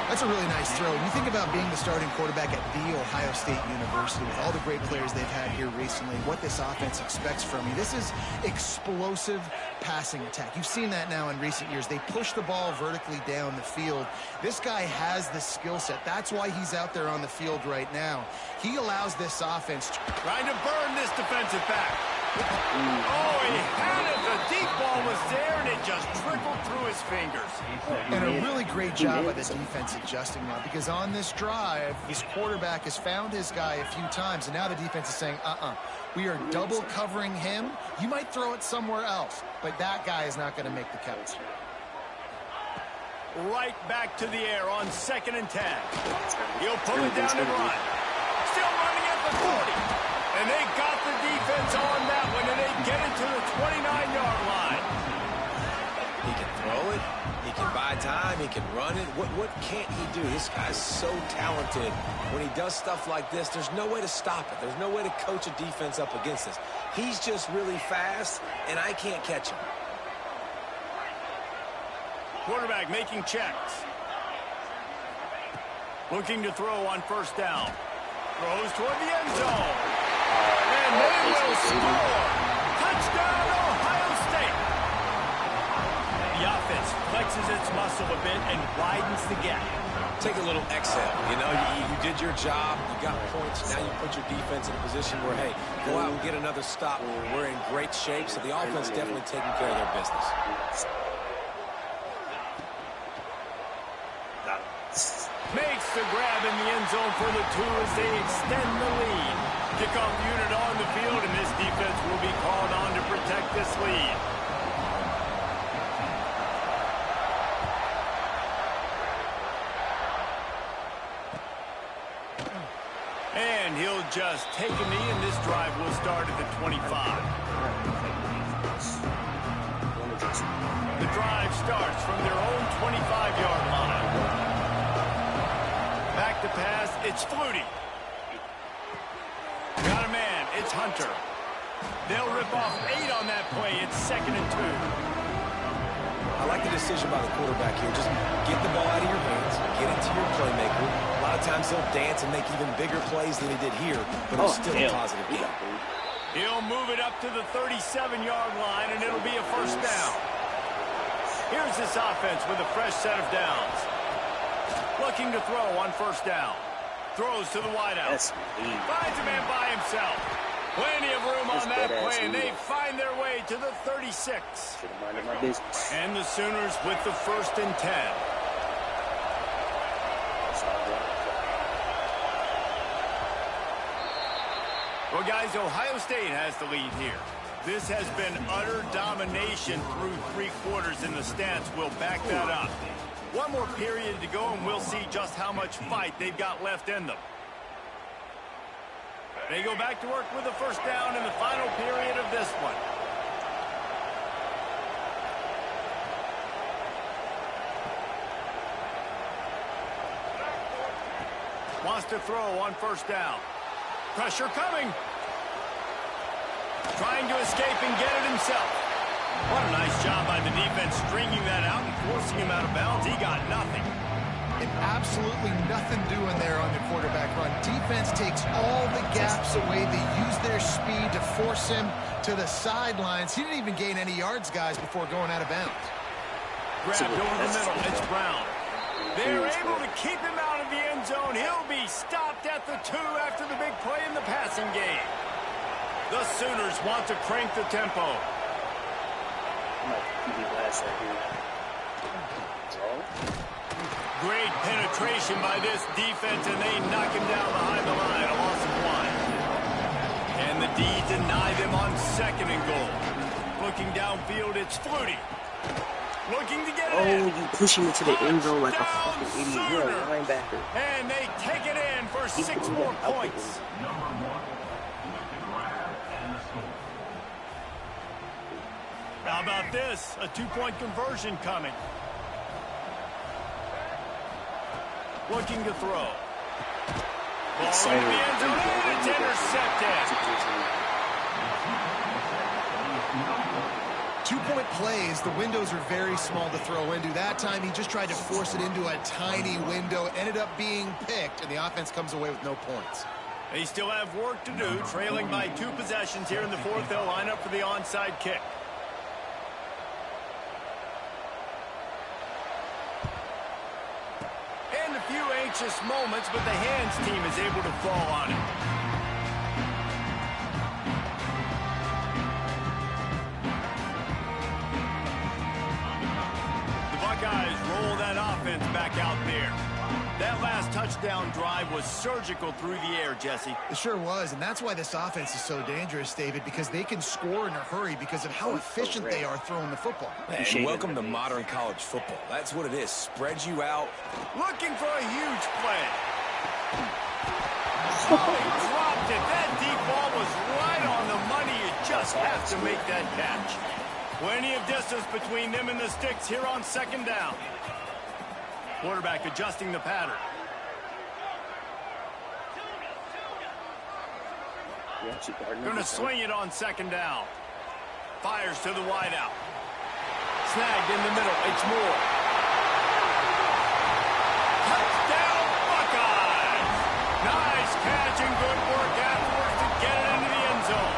That's a really nice throw. When you think about being the starting quarterback at The Ohio State University, with all the great players they've had here recently, what this offense expects from you, this is explosive passing attack. You've seen that now in recent years. They push the ball vertically down the field. This guy has the skill set. That's why he's out there on the field right now. He allows this offense trying to burn this defensive back. Oh, he had it. The deep ball was there, and it just trickled through his fingers. And a really great job by the defense adjusting now, because on this drive, this quarterback has found his guy a few times, and now the defense is saying, we are double covering him. You might throw it somewhere else, but that guy is not going to make the catch. Right back to the air on 2nd and 10. He'll pull it down and run. Still running at the 40. And they got the defense on that one, and they get it to the 29-yard line. He can throw it. it. He can buy time. He can run it. What can't he do? This guy's so talented. When he does stuff like this, there's no way to stop it. There's no way to coach a defense up against this. He's just really fast, and I can't catch him. Quarterback making checks. Looking to throw on first down. Throws toward the end zone. And they will score. Touchdown, Ohio State. The offense flexes its muscle a bit and widens the gap. Take a little exhale. You know, you did your job. You got points. Now you put your defense in a position where, hey, go out and get another stop. We're in great shape, so the offense definitely taking care of their business. Makes the grab in the end zone for the 2 as they extend the lead. Kickoff unit on the field, and this defense will be called on to protect this lead. And he'll just take a knee, and this drive will start at the 25. The drive starts from their own 25-yard line. Back to pass, it's Flutie. Got a man, it's Hunter. They'll rip off 8 on that play. It's 2nd and 2. I like the decision by the quarterback here. Just get the ball out of your hands, get it to your playmaker. A lot of times he'll dance and make even bigger plays than he did here, but it's still a positive game. He'll move it up to the 37-yard line, and it'll be a first down. Here's this offense with a fresh set of downs. Looking to throw on first down. Throws to the wideout. Finds a man by himself. Plenty of room on that play, and they find their way to the 36. And the Sooners with the 1st and 10. Well, guys, Ohio State has the lead here. This has been utter domination through 3 quarters, and the stats will back that up. One more period to go, and we'll see just how much fight they've got left in them. They go back to work with the first down in the final period of this one. Wants to throw on first down. Pressure coming. Trying to escape and get it himself. What a nice job by the defense stringing that out and forcing him out of bounds. He got nothing. And absolutely nothing doing there on the quarterback run. Defense takes all the gaps away. They use their speed to force him to the sidelines. He didn't even gain any yards, guys, before going out of bounds. Grabbed over the middle. It's Brown. They're able to keep him out of the end zone. He'll be stopped at the 2 after the big play in the passing game. The Sooners want to crank the tempo. Great penetration by this defense, and they knock him down behind the line. A loss of 1. And the D deny them on 2nd and goal. Looking downfield, it's Flutie. Looking to get it in. You pushing into the end zone like a fucking idiot. You're a linebacker. And they take it in for 6 more points. How about this? A 2-point conversion coming. Looking to throw. Ball into the end zone, and it's intercepted. 2-point plays, the windows are very small to throw into. That time, he just tried to force it into a tiny window. Ended up being picked, and the offense comes away with no points. They still have work to do, trailing by 2 possessions here in the 4th. They'll line up for the onside kick. And a few anxious moments, but the hands team is able to fall on it. The Buckeyes roll that offense back out there. That last touchdown drive was surgical through the air, Jesse. It sure was, and that's why this offense is so dangerous, David, because they can score in a hurry because of how efficient they are throwing the football. And welcome to modern college football. That's what it is. Spread you out. Looking for a huge play. Oh, he dropped it. That deep ball was right on the money. You just have to make that catch. Plenty of distance between them and the sticks here on second down. Quarterback adjusting the pattern. Going to swing it on second down. Fires to the wideout. Snagged in the middle. It's Moore. Touchdown, Buckeyes! Nice catch and good work afterwards to get it into the end zone.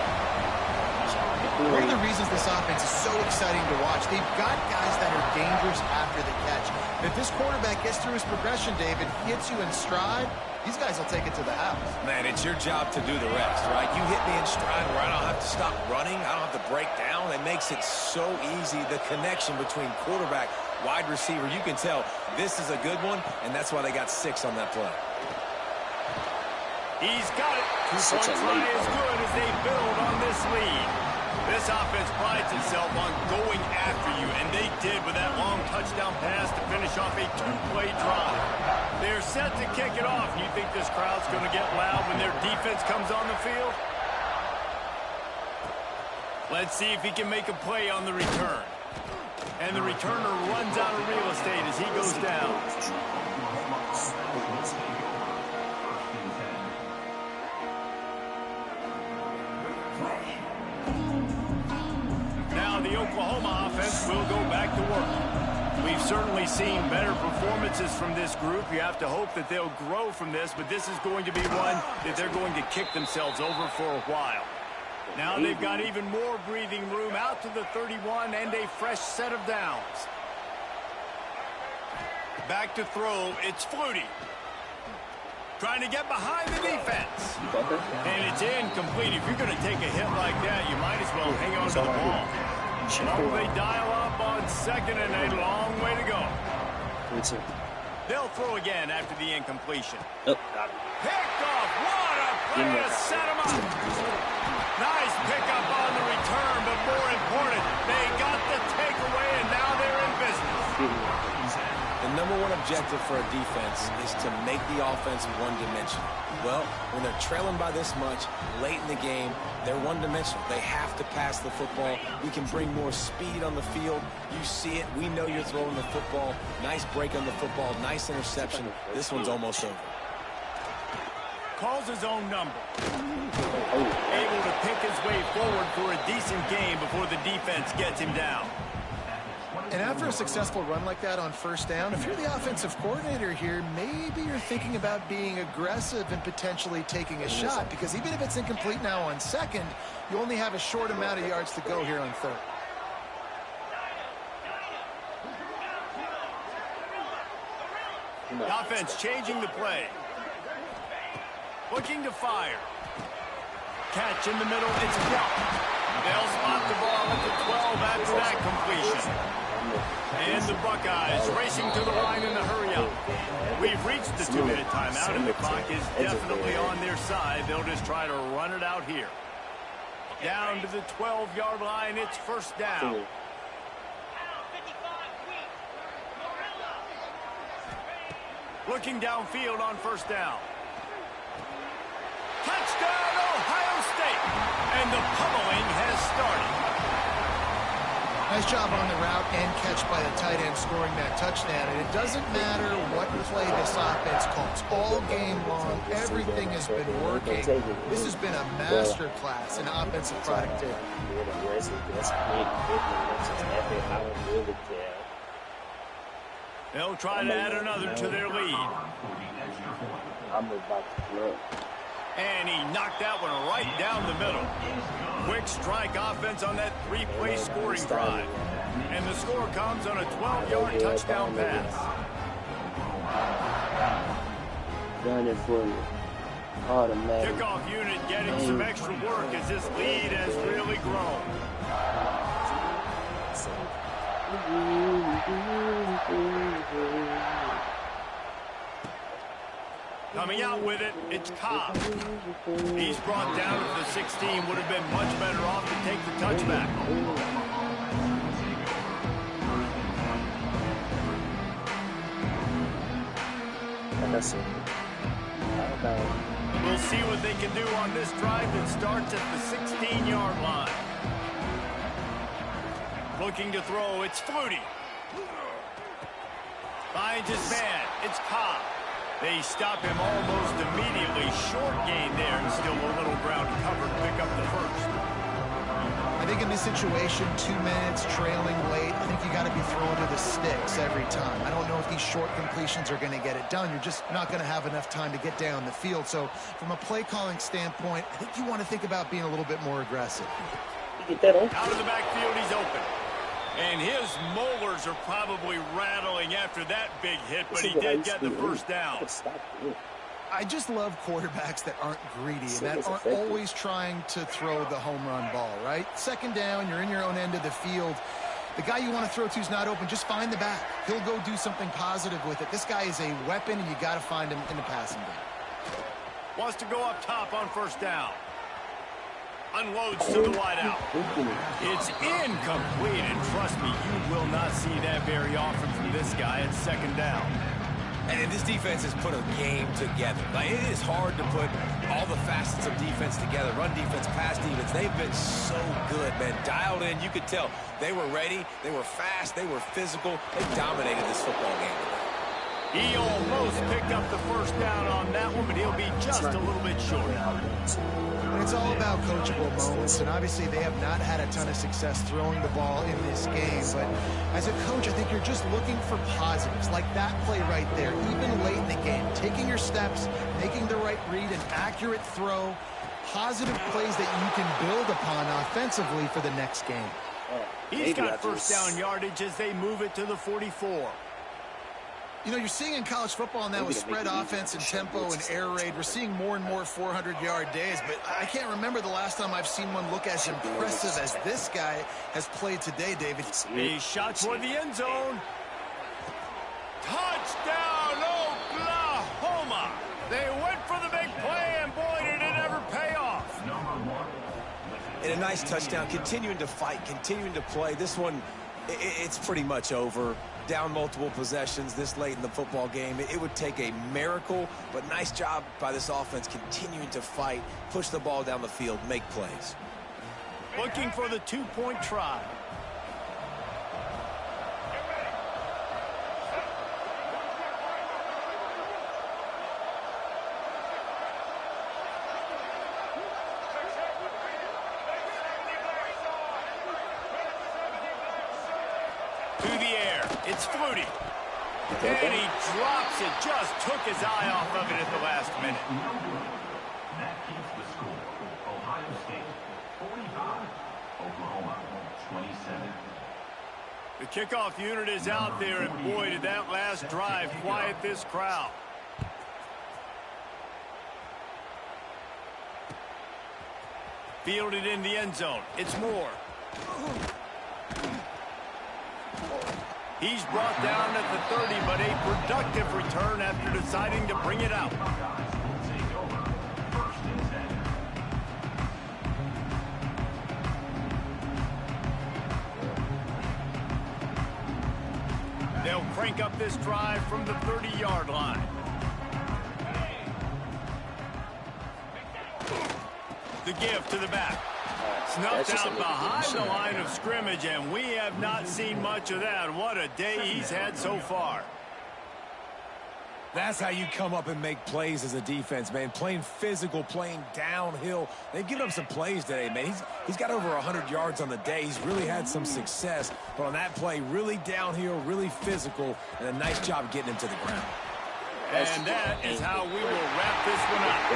One of the reasons this offense is so exciting to watch, they've got guys that are dangerous after the catch. If this quarterback gets through his progression, David, hits you in stride, these guys will take it to the house. Man, it's your job to do the rest, right? You hit me in stride where I don't have to stop running. I don't have to break down. It makes it so easy. The connection between quarterback, wide receiver, you can tell this is a good one, and that's why they got 6 on that play. He's got it. 2-point try as good as they build on this lead. This offense prides itself on going after you, and they did with that long touchdown pass to finish off a 2-play drive. They're set to kick it off. You think this crowd's going to get loud when their defense comes on the field? Let's see if he can make a play on the return. And the returner runs out of real estate as he goes down. The Oklahoma offense will go back to work. We've certainly seen better performances from this group. You have to hope that they'll grow from this, but this is going to be one that they're going to kick themselves over for a while. Now they've got even more breathing room out to the 31 and a fresh set of downs. Back to throw, it's Flutie. Trying to get behind the defense. And it's incomplete. If you're going to take a hit like that, you might as well hang on to the ball. Oh, they dial up on second and a long way to go. They'll throw again after the incompletion. Picked off. What a play to set him up. Nice pickup on the return, but more important, they got the takeaway, and now they're in business. The #1 objective for a defense is to make the offense one-dimensional. Well, when they're trailing by this much, late in the game, they're one-dimensional. They have to pass the football. We can bring more speed on the field. You see it. We know you're throwing the football. Nice break on the football. Nice interception. This one's almost over. Calls his own number. Able to pick his way forward for a decent game before the defense gets him down. And after a successful run like that on first down, if you're the offensive coordinator here, maybe you're thinking about being aggressive and potentially taking a shot, because even if it's incomplete now on second, you only have a short amount of yards to go here on third. The offense changing the play. Looking to fire. Catch in the middle, it's blocked. They'll spot the ball at the 12 after that completion. And the Buckeyes racing to the line in the hurry-up. We've reached the 2-minute timeout, and the clock is definitely on their side. They'll just try to run it out here. Down to the 12-yard line, it's first down. Looking downfield on first down. Touchdown, Ohio State! And the pummeling has started. Nice job on the route and catch by the tight end scoring that touchdown. And it doesn't matter what play this offense calls. All game long, everything has been working. This has been a master class in offensive productivity. They'll try to add another to their lead. And he knocked that one right down the middle. Quick strike offense on that 3-play scoring drive. And the score comes on a 12-yard touchdown pass. Done it for you. Automatic. Kickoff unit getting some extra work as this lead has really grown. Coming out with it, it's Cobb. He's brought down at the 16. Would have been much better off to take the touchback. We'll see what they can do on this drive that starts at the 16-yard line. Looking to throw, it's Flutie. Finds his man, it's Cobb. They stop him almost immediately. Short gain there, and still a little ground to cover to pick up the first. I think in this situation, 2 minutes, trailing late, I think you got to be throwing to the sticks every time. I don't know if these short completions are going to get it done. You're just not going to have enough time to get down the field. So from a play calling standpoint, I think you want to think about being a little bit more aggressive. Out of the backfield, he's open. And his molars are probably rattling after that big hit, but he did get the first down. I just love quarterbacks that aren't greedy and that aren't always trying to throw the home run ball, right? Second down, you're in your own end of the field. The guy you want to throw to is not open. Just find the back. He'll go do something positive with it. This guy is a weapon, and you got to find him in the passing game. Wants to go up top on first down. Unloads to the wideout. It's incomplete, and trust me, you will not see that very often from this guy at second down. And this defense has put a game together. Like, it is hard to put all the facets of defense together. Run defense, pass defense. They've been so good, man. Dialed in. You could tell they were ready. They were fast. They were physical. They dominated this football game. He almost picked up the first down on that one, but he'll be just a little bit short. And it's all about coachable moments, and obviously they have not had a ton of success throwing the ball in this game. But as a coach, I think you're just looking for positives, like that play right there, even late in the game. Taking your steps, making the right read, an accurate throw, positive plays that you can build upon offensively for the next game. He's got first down yardage as they move it to the 44. You know, you're seeing in college football now with spread offense and tempo and air raid, we're seeing more and more 400-yard days, but I can't remember the last time I've seen one look as impressive as this guy has played today, David. He shot toward the end zone. Touchdown, Oklahoma! They went for the big play, and boy, did it ever pay off. And a nice touchdown, continuing to fight, continuing to play. This one, it's pretty much over. Down multiple possessions this late in the football game. It would take a miracle, but nice job by this offense continuing to fight, push the ball down the field, make plays. Looking for the two-point try. It's Flutie. And he drops it. Just took his eye off of it at the last minute. That keeps the score. Ohio State 45, Oklahoma 27. The kickoff unit is out there, and boy, did that last drive quiet this crowd. Fielded in the end zone. It's Moore. He's brought down at the 30, but a productive return after deciding to bring it out. They'll crank up this drive from the 30-yard line. The give to the back. Snuffed out behind the line of scrimmage, and we have not seen much of that. What a day he's had so far. That's how you come up and make plays as a defense, man. Playing physical, playing downhill. They've given him some plays today, man. He's got over 100 yards on the day. He's really had some success. But on that play, really downhill, really physical, and a nice job getting him to the ground. And that is how we will wrap this one up.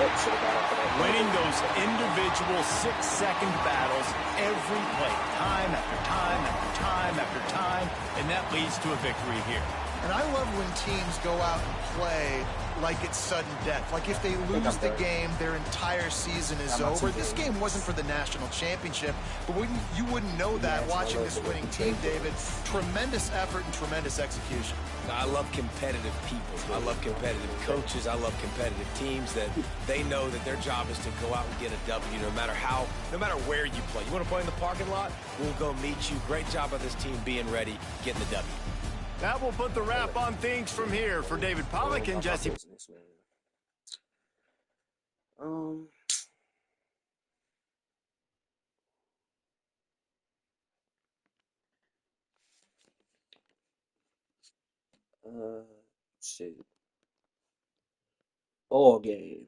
Winning those individual 6-second battles every play, time after time after time after time, and that leads to a victory here. And I love when teams go out and play like it's sudden death. Like if they lose the game, their entire season is over. This game wasn't for the national championship, but you wouldn't know that watching this winning team, David. Tremendous effort and tremendous execution. I love competitive people. I love competitive coaches. I love competitive teams that they know that their job is to go out and get a W no matter where you play. You want to play in the parking lot? We'll go meet you. Great job by this team being ready, getting the W. That will put the wrap on things from here for David Pollack and Jesse. Shit. Ball game.